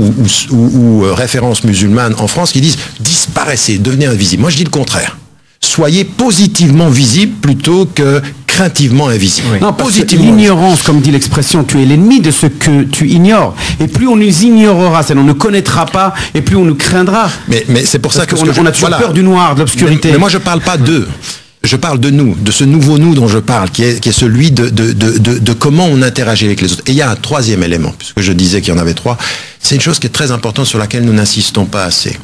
ou références musulmanes en France qui disent disparaissez, devenez invisibles. Moi, je dis le contraire. Soyez positivement visibles plutôt que craintivement invisible. Non, parce que l'ignorance, comme dit l'expression, tu es l'ennemi de ce que tu ignores. Et plus on nous ignorera, c'est-à-dire on ne connaîtra pas, et plus on nous craindra. Mais c'est pour ça que on a toujours peur du noir, de l'obscurité. Mais moi, je parle pas d'eux. Je parle de nous, de ce nouveau nous dont je parle, qui est celui de comment on interagit avec les autres. Et il y a un troisième élément, puisque je disais qu'il y en avait trois. C'est une chose qui est très importante sur laquelle nous n'insistons pas assez.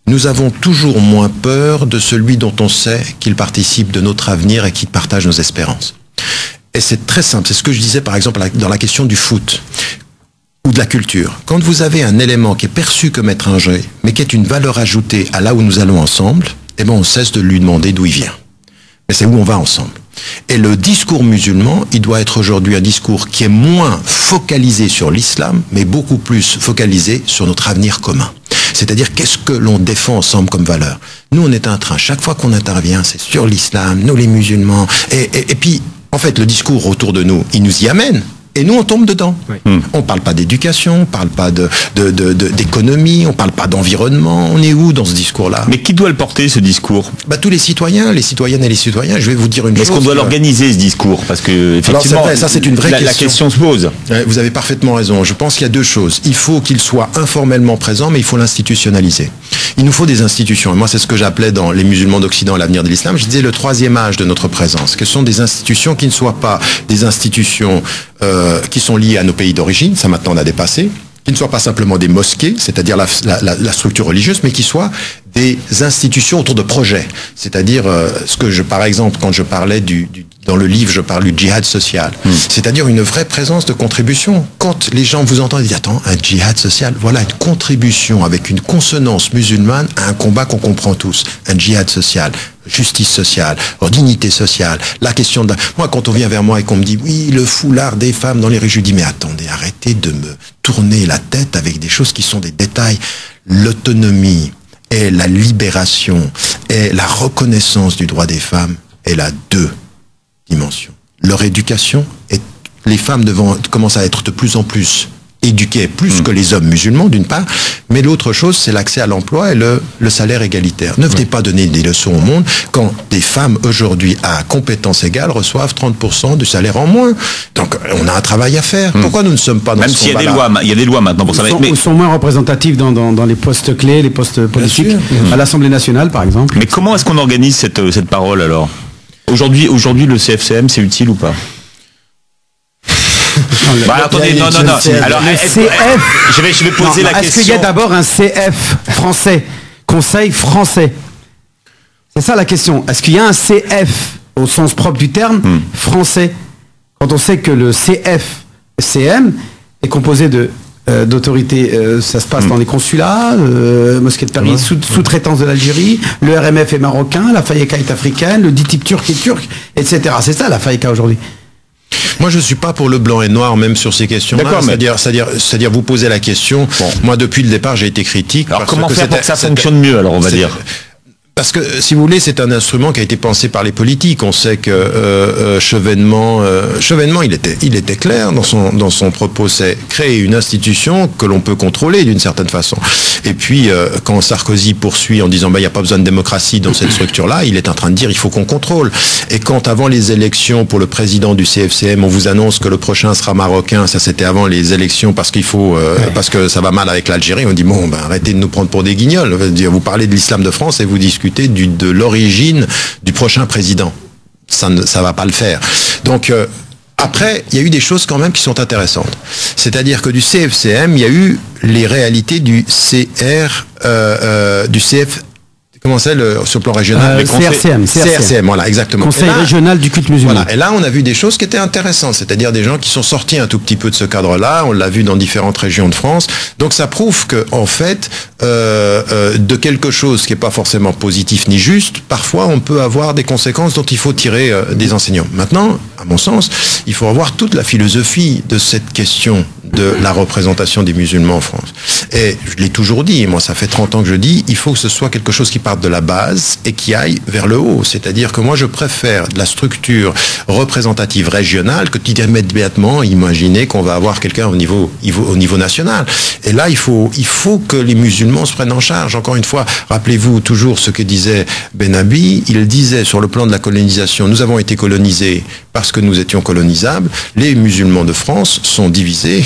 Nous avons toujours moins peur de celui dont on sait qu'il participe de notre avenir et qu'il partage nos espérances. Et c'est très simple. C'est ce que je disais par exemple dans la question du foot ou de la culture. Quand vous avez un élément qui est perçu comme étranger, mais qui est une valeur ajoutée à là où nous allons ensemble, eh ben on cesse de lui demander d'où il vient. Mais c'est où on va ensemble. Et le discours musulman, il doit être aujourd'hui un discours qui est moins focalisé sur l'islam, mais beaucoup plus focalisé sur notre avenir commun. C'est-à-dire qu'est-ce que l'on défend ensemble comme valeur. Nous, on est un train. Chaque fois qu'on intervient, c'est sur l'islam, nous les musulmans. Et puis, en fait, le discours autour de nous, il nous y amène. Et nous, on tombe dedans. Oui. On parle pas d'éducation, on parle pas d'économie, on parle pas d'environnement. On est où dans ce discours-là? Mais qui doit le porter, ce discours? Tous les citoyennes et les citoyens. Je vais vous dire une chose. Est-ce qu'on doit l'organiser, ce discours? Parce que, effectivement, alors, ça, c'est une vraie question. La question se pose. Vous avez parfaitement raison. Je pense qu'il y a deux choses. Il faut qu'il soit informellement présent, mais il faut l'institutionnaliser. Il nous faut des institutions. Et moi, c'est ce que j'appelais dans Les musulmans d'Occident, l'avenir de l'islam. Je disais le troisième âge de notre présence. Que ce sont des institutions qui ne soient pas des institutions qui sont liées à nos pays d'origine, ça maintenant on a dépassé, qui ne soient pas simplement des mosquées, c'est-à-dire la structure religieuse, mais qui soient des institutions autour de projets. C'est-à-dire par exemple, quand je parlais dans le livre, je parle du djihad social. C'est-à-dire une vraie présence de contribution. Quand les gens vous entendent, ils disent, attends, un djihad social, voilà une contribution avec une consonance musulmane à un combat qu'on comprend tous. Un djihad social. Justice sociale, dignité sociale, la question de... Moi, quand on vient vers moi et qu'on me dit, oui, le foulard des femmes dans les rues, je dis, mais attendez, arrêtez de me tourner la tête avec des choses qui sont des détails. L'autonomie et la libération et la reconnaissance du droit des femmes, elle a deux dimensions. Leur éducation, et les femmes commencent à être de plus en plus éduquées, plus que les hommes musulmans d'une part, mais l'autre chose c'est l'accès à l'emploi et le salaire égalitaire. Ne venez pas donner des leçons au monde quand des femmes aujourd'hui à compétences égales reçoivent 30% du salaire en moins. Donc on a un travail à faire. Pourquoi nous ne sommes pas dans même ce combat-là? Même s'il y a des lois maintenant pour ça. Ils sont moins représentatifs dans les postes clés, les postes politiques, à l'Assemblée nationale par exemple. Mais comment est-ce qu'on organise cette parole alors? Aujourd'hui le CFCM c'est utile ou pas? Attendez, non. Alors, le CF. Je vais poser la question. Est-ce qu'il y a d'abord un CF français, Conseil français? C'est ça la question. Est-ce qu'il y a un CF au sens propre du terme français? Quand on sait que le CFCM est composé d'autorités, ça se passe dans les consulats, Mosquée de Paris, sous-traitance de l'Algérie, le RMF est marocain, la FAYECA est africaine, le DITIB turc est turc, etc. C'est ça la FAYECA aujourd'hui. Moi, je suis pas pour le blanc et noir, même sur ces questions-là. C'est-à-dire, vous posez la question. Bon. Moi, depuis le départ, j'ai été critique. Alors, comment faire pour que ça fonctionne mieux, alors, on va dire? Parce que, si vous voulez, c'est un instrument qui a été pensé par les politiques. On sait que Chevènement, il était clair dans son propos. C'est créer une institution que l'on peut contrôler d'une certaine façon. Et puis, quand Sarkozy poursuit en disant, il n'y a pas besoin de démocratie dans cette structure-là, il est en train de dire, il faut qu'on contrôle. Et quand, avant les élections pour le président du CFCM, on vous annonce que le prochain sera marocain, ça c'était avant les élections parce qu'il faut, parce que ça va mal avec l'Algérie, on dit, arrêtez de nous prendre pour des guignols. Vous parlez de l'islam de France et vous discutez de l'origine du prochain président. Ça va pas le faire. Donc, après, il y a eu des choses quand même qui sont intéressantes. C'est-à-dire que du CFCM, il y a eu les réalités du comment c'est sur le plan régional? CRCM, voilà, exactement. Conseil régional du culte musulman. Voilà, et là, on a vu des choses qui étaient intéressantes, c'est-à-dire des gens qui sont sortis un tout petit peu de ce cadre-là. On l'a vu dans différentes régions de France. Donc, ça prouve que, en fait, de quelque chose qui n'est pas forcément positif ni juste, parfois, on peut avoir des conséquences dont il faut tirer des enseignements. Maintenant, à mon sens, il faut avoir toute la philosophie de cette question de la représentation des musulmans en France. Et je l'ai toujours dit, moi ça fait 30 ans que je dis, il faut que ce soit quelque chose qui parte de la base et qui aille vers le haut. C'est-à-dire que moi je préfère de la structure représentative régionale que immédiatement imaginer qu'on va avoir quelqu'un au niveau national. Et là, il faut que les musulmans se prennent en charge. Encore une fois, rappelez-vous toujours ce que disait Benabi. Il disait sur le plan de la colonisation, nous avons été colonisés parce que nous étions colonisables. Les musulmans de France sont divisés.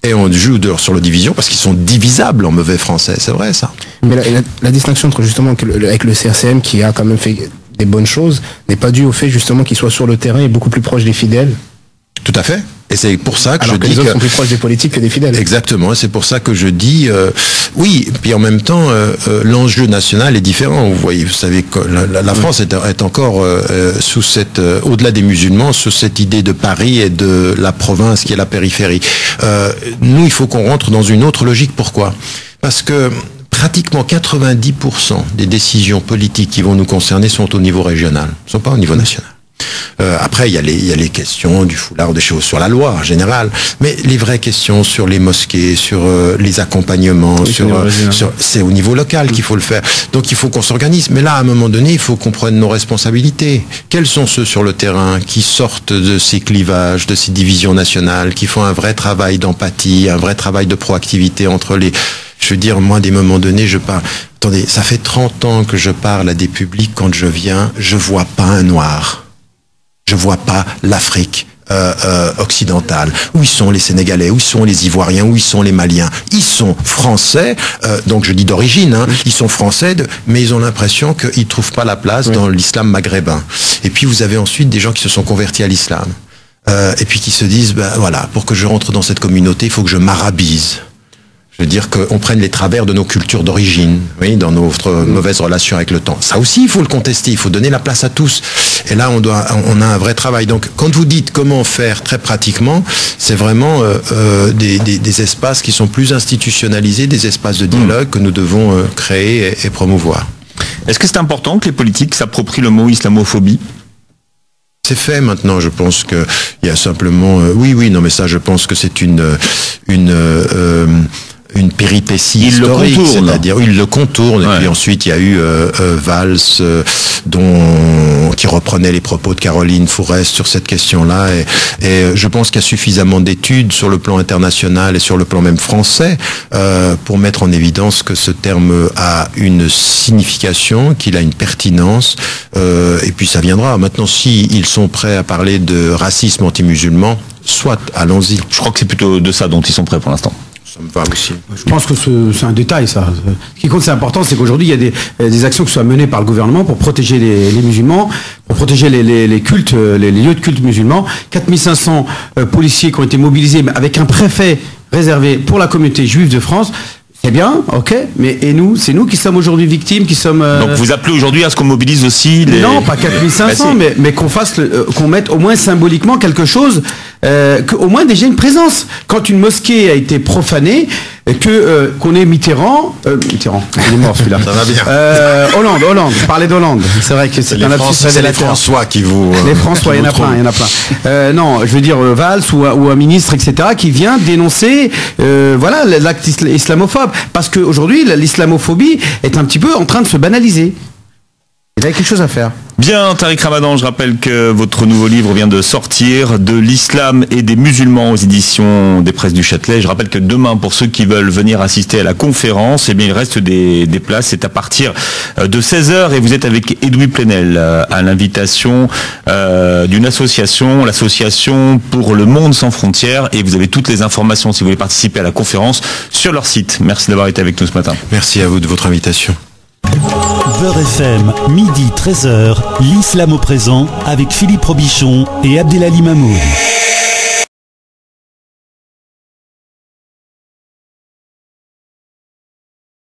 Et on joue sur la division parce qu'ils sont divisables en mauvais français, c'est vrai ça. Mais la distinction entre justement avec le CRCM qui a quand même fait des bonnes choses n'est pas due au fait justement qu'il soit sur le terrain et beaucoup plus proche des fidèles. Tout à fait. Et c'est pour ça que alors je que dis les autres sont plus proches des politiques que des fidèles. Exactement. C'est pour ça que je dis oui. Puis en même temps, l'enjeu national est différent. Vous voyez, vous savez que la France est encore sous cette, au-delà des musulmans, sous cette idée de Paris et de la province qui est la périphérie. Nous, il faut qu'on rentre dans une autre logique. Pourquoi ? Parce que pratiquement 90% des décisions politiques qui vont nous concerner sont au niveau régional, ne sont pas au niveau national. Après, il y a les questions du foulard, des choses sur la loi en général, mais les vraies questions sur les mosquées, sur les accompagnements, c'est au niveau local qu'il faut le faire. Donc il faut qu'on s'organise. Mais là, à un moment donné, il faut qu'on prenne nos responsabilités. Quels sont ceux sur le terrain qui sortent de ces clivages, de ces divisions nationales, qui font un vrai travail d'empathie, un vrai travail de proactivité entre les... Je veux dire, moi, à des moments donnés, je parle... Attendez, ça fait 30 ans que je parle à des publics, quand je viens, je vois pas un noir. Je vois pas l'Afrique occidentale. Où ils sont les Sénégalais, où ils sont les Ivoiriens, où ils sont les Maliens. Ils sont français, donc je dis d'origine, hein, ils sont français, mais ils ont l'impression qu'ils trouvent pas la place dans l'islam maghrébin. Et puis vous avez ensuite des gens qui se sont convertis à l'islam. Et puis qui se disent, ben voilà, pour que je rentre dans cette communauté, il faut que je m'arabise. Je veux dire qu'on prenne les travers de nos cultures d'origine, oui, dans notre mauvaise relation avec le temps. Ça aussi, il faut le contester, il faut donner la place à tous. Et là, on a un vrai travail. Donc, quand vous dites comment faire très pratiquement, c'est vraiment des espaces qui sont plus institutionnalisés, des espaces de dialogue que nous devons créer et promouvoir. Est-ce que c'est important que les politiques s'approprient le mot islamophobie ? C'est fait maintenant, je pense que il y a simplement non mais ça je pense que c'est une péripétie historique, c'est-à-dire il le contourne, et puis ensuite il y a eu Valls qui reprenait les propos de Caroline Fourest sur cette question-là, et je pense qu'il y a suffisamment d'études sur le plan international et sur le plan même français pour mettre en évidence que ce terme a une signification, qu'il a une pertinence, et puis ça viendra. Maintenant, si ils sont prêts à parler de racisme anti-musulman, soit, allons-y. Je crois que c'est plutôt de ça dont ils sont prêts pour l'instant. Ça me va aussi. Je pense que c'est un détail, ça. Ce qui compte, c'est important, c'est qu'aujourd'hui, il y a des actions qui soient menées par le gouvernement pour protéger les musulmans, pour protéger les cultes, les lieux de culte musulmans. 4500 policiers qui ont été mobilisés avec un préfet réservé pour la communauté juive de France. C'est bien, ok, mais et nous, c'est nous qui sommes aujourd'hui victimes, qui sommes... Donc vous appelez aujourd'hui à ce qu'on mobilise aussi les... Non, pas 4500, mais qu'on fasse, qu'on mette au moins symboliquement quelque chose, qu'au moins déjà une présence. Quand une mosquée a été profanée, qu'on ait Mitterrand, il est mort celui-là. Ça va bien. Hollande, parlez d'Hollande. C'est vrai que c'est un lapsus révélateur. C'est les François qui vous... Les François, il y en a plein. Non, je veux dire Valls ou un ministre, etc., qui vient dénoncer l'acte islamophobe. Parce qu'aujourd'hui, l'islamophobie est un petit peu en train de se banaliser. Il y a quelque chose à faire. Bien, Tariq Ramadan, je rappelle que votre nouveau livre vient de sortir, de l'islam et des musulmans aux éditions des Presses du Châtelet. Je rappelle que demain, pour ceux qui veulent venir assister à la conférence, il reste des places. C'est à partir de 16h et vous êtes avec Edoui Plenel à l'invitation d'une association, l'association pour le monde sans frontières, et vous avez toutes les informations si vous voulez participer à la conférence sur leur site. Merci d'avoir été avec nous ce matin. Merci à vous de votre invitation. Beurre FM, midi 13h, l'islam au présent avec Philippe Robichon et Abdelali Mamoud.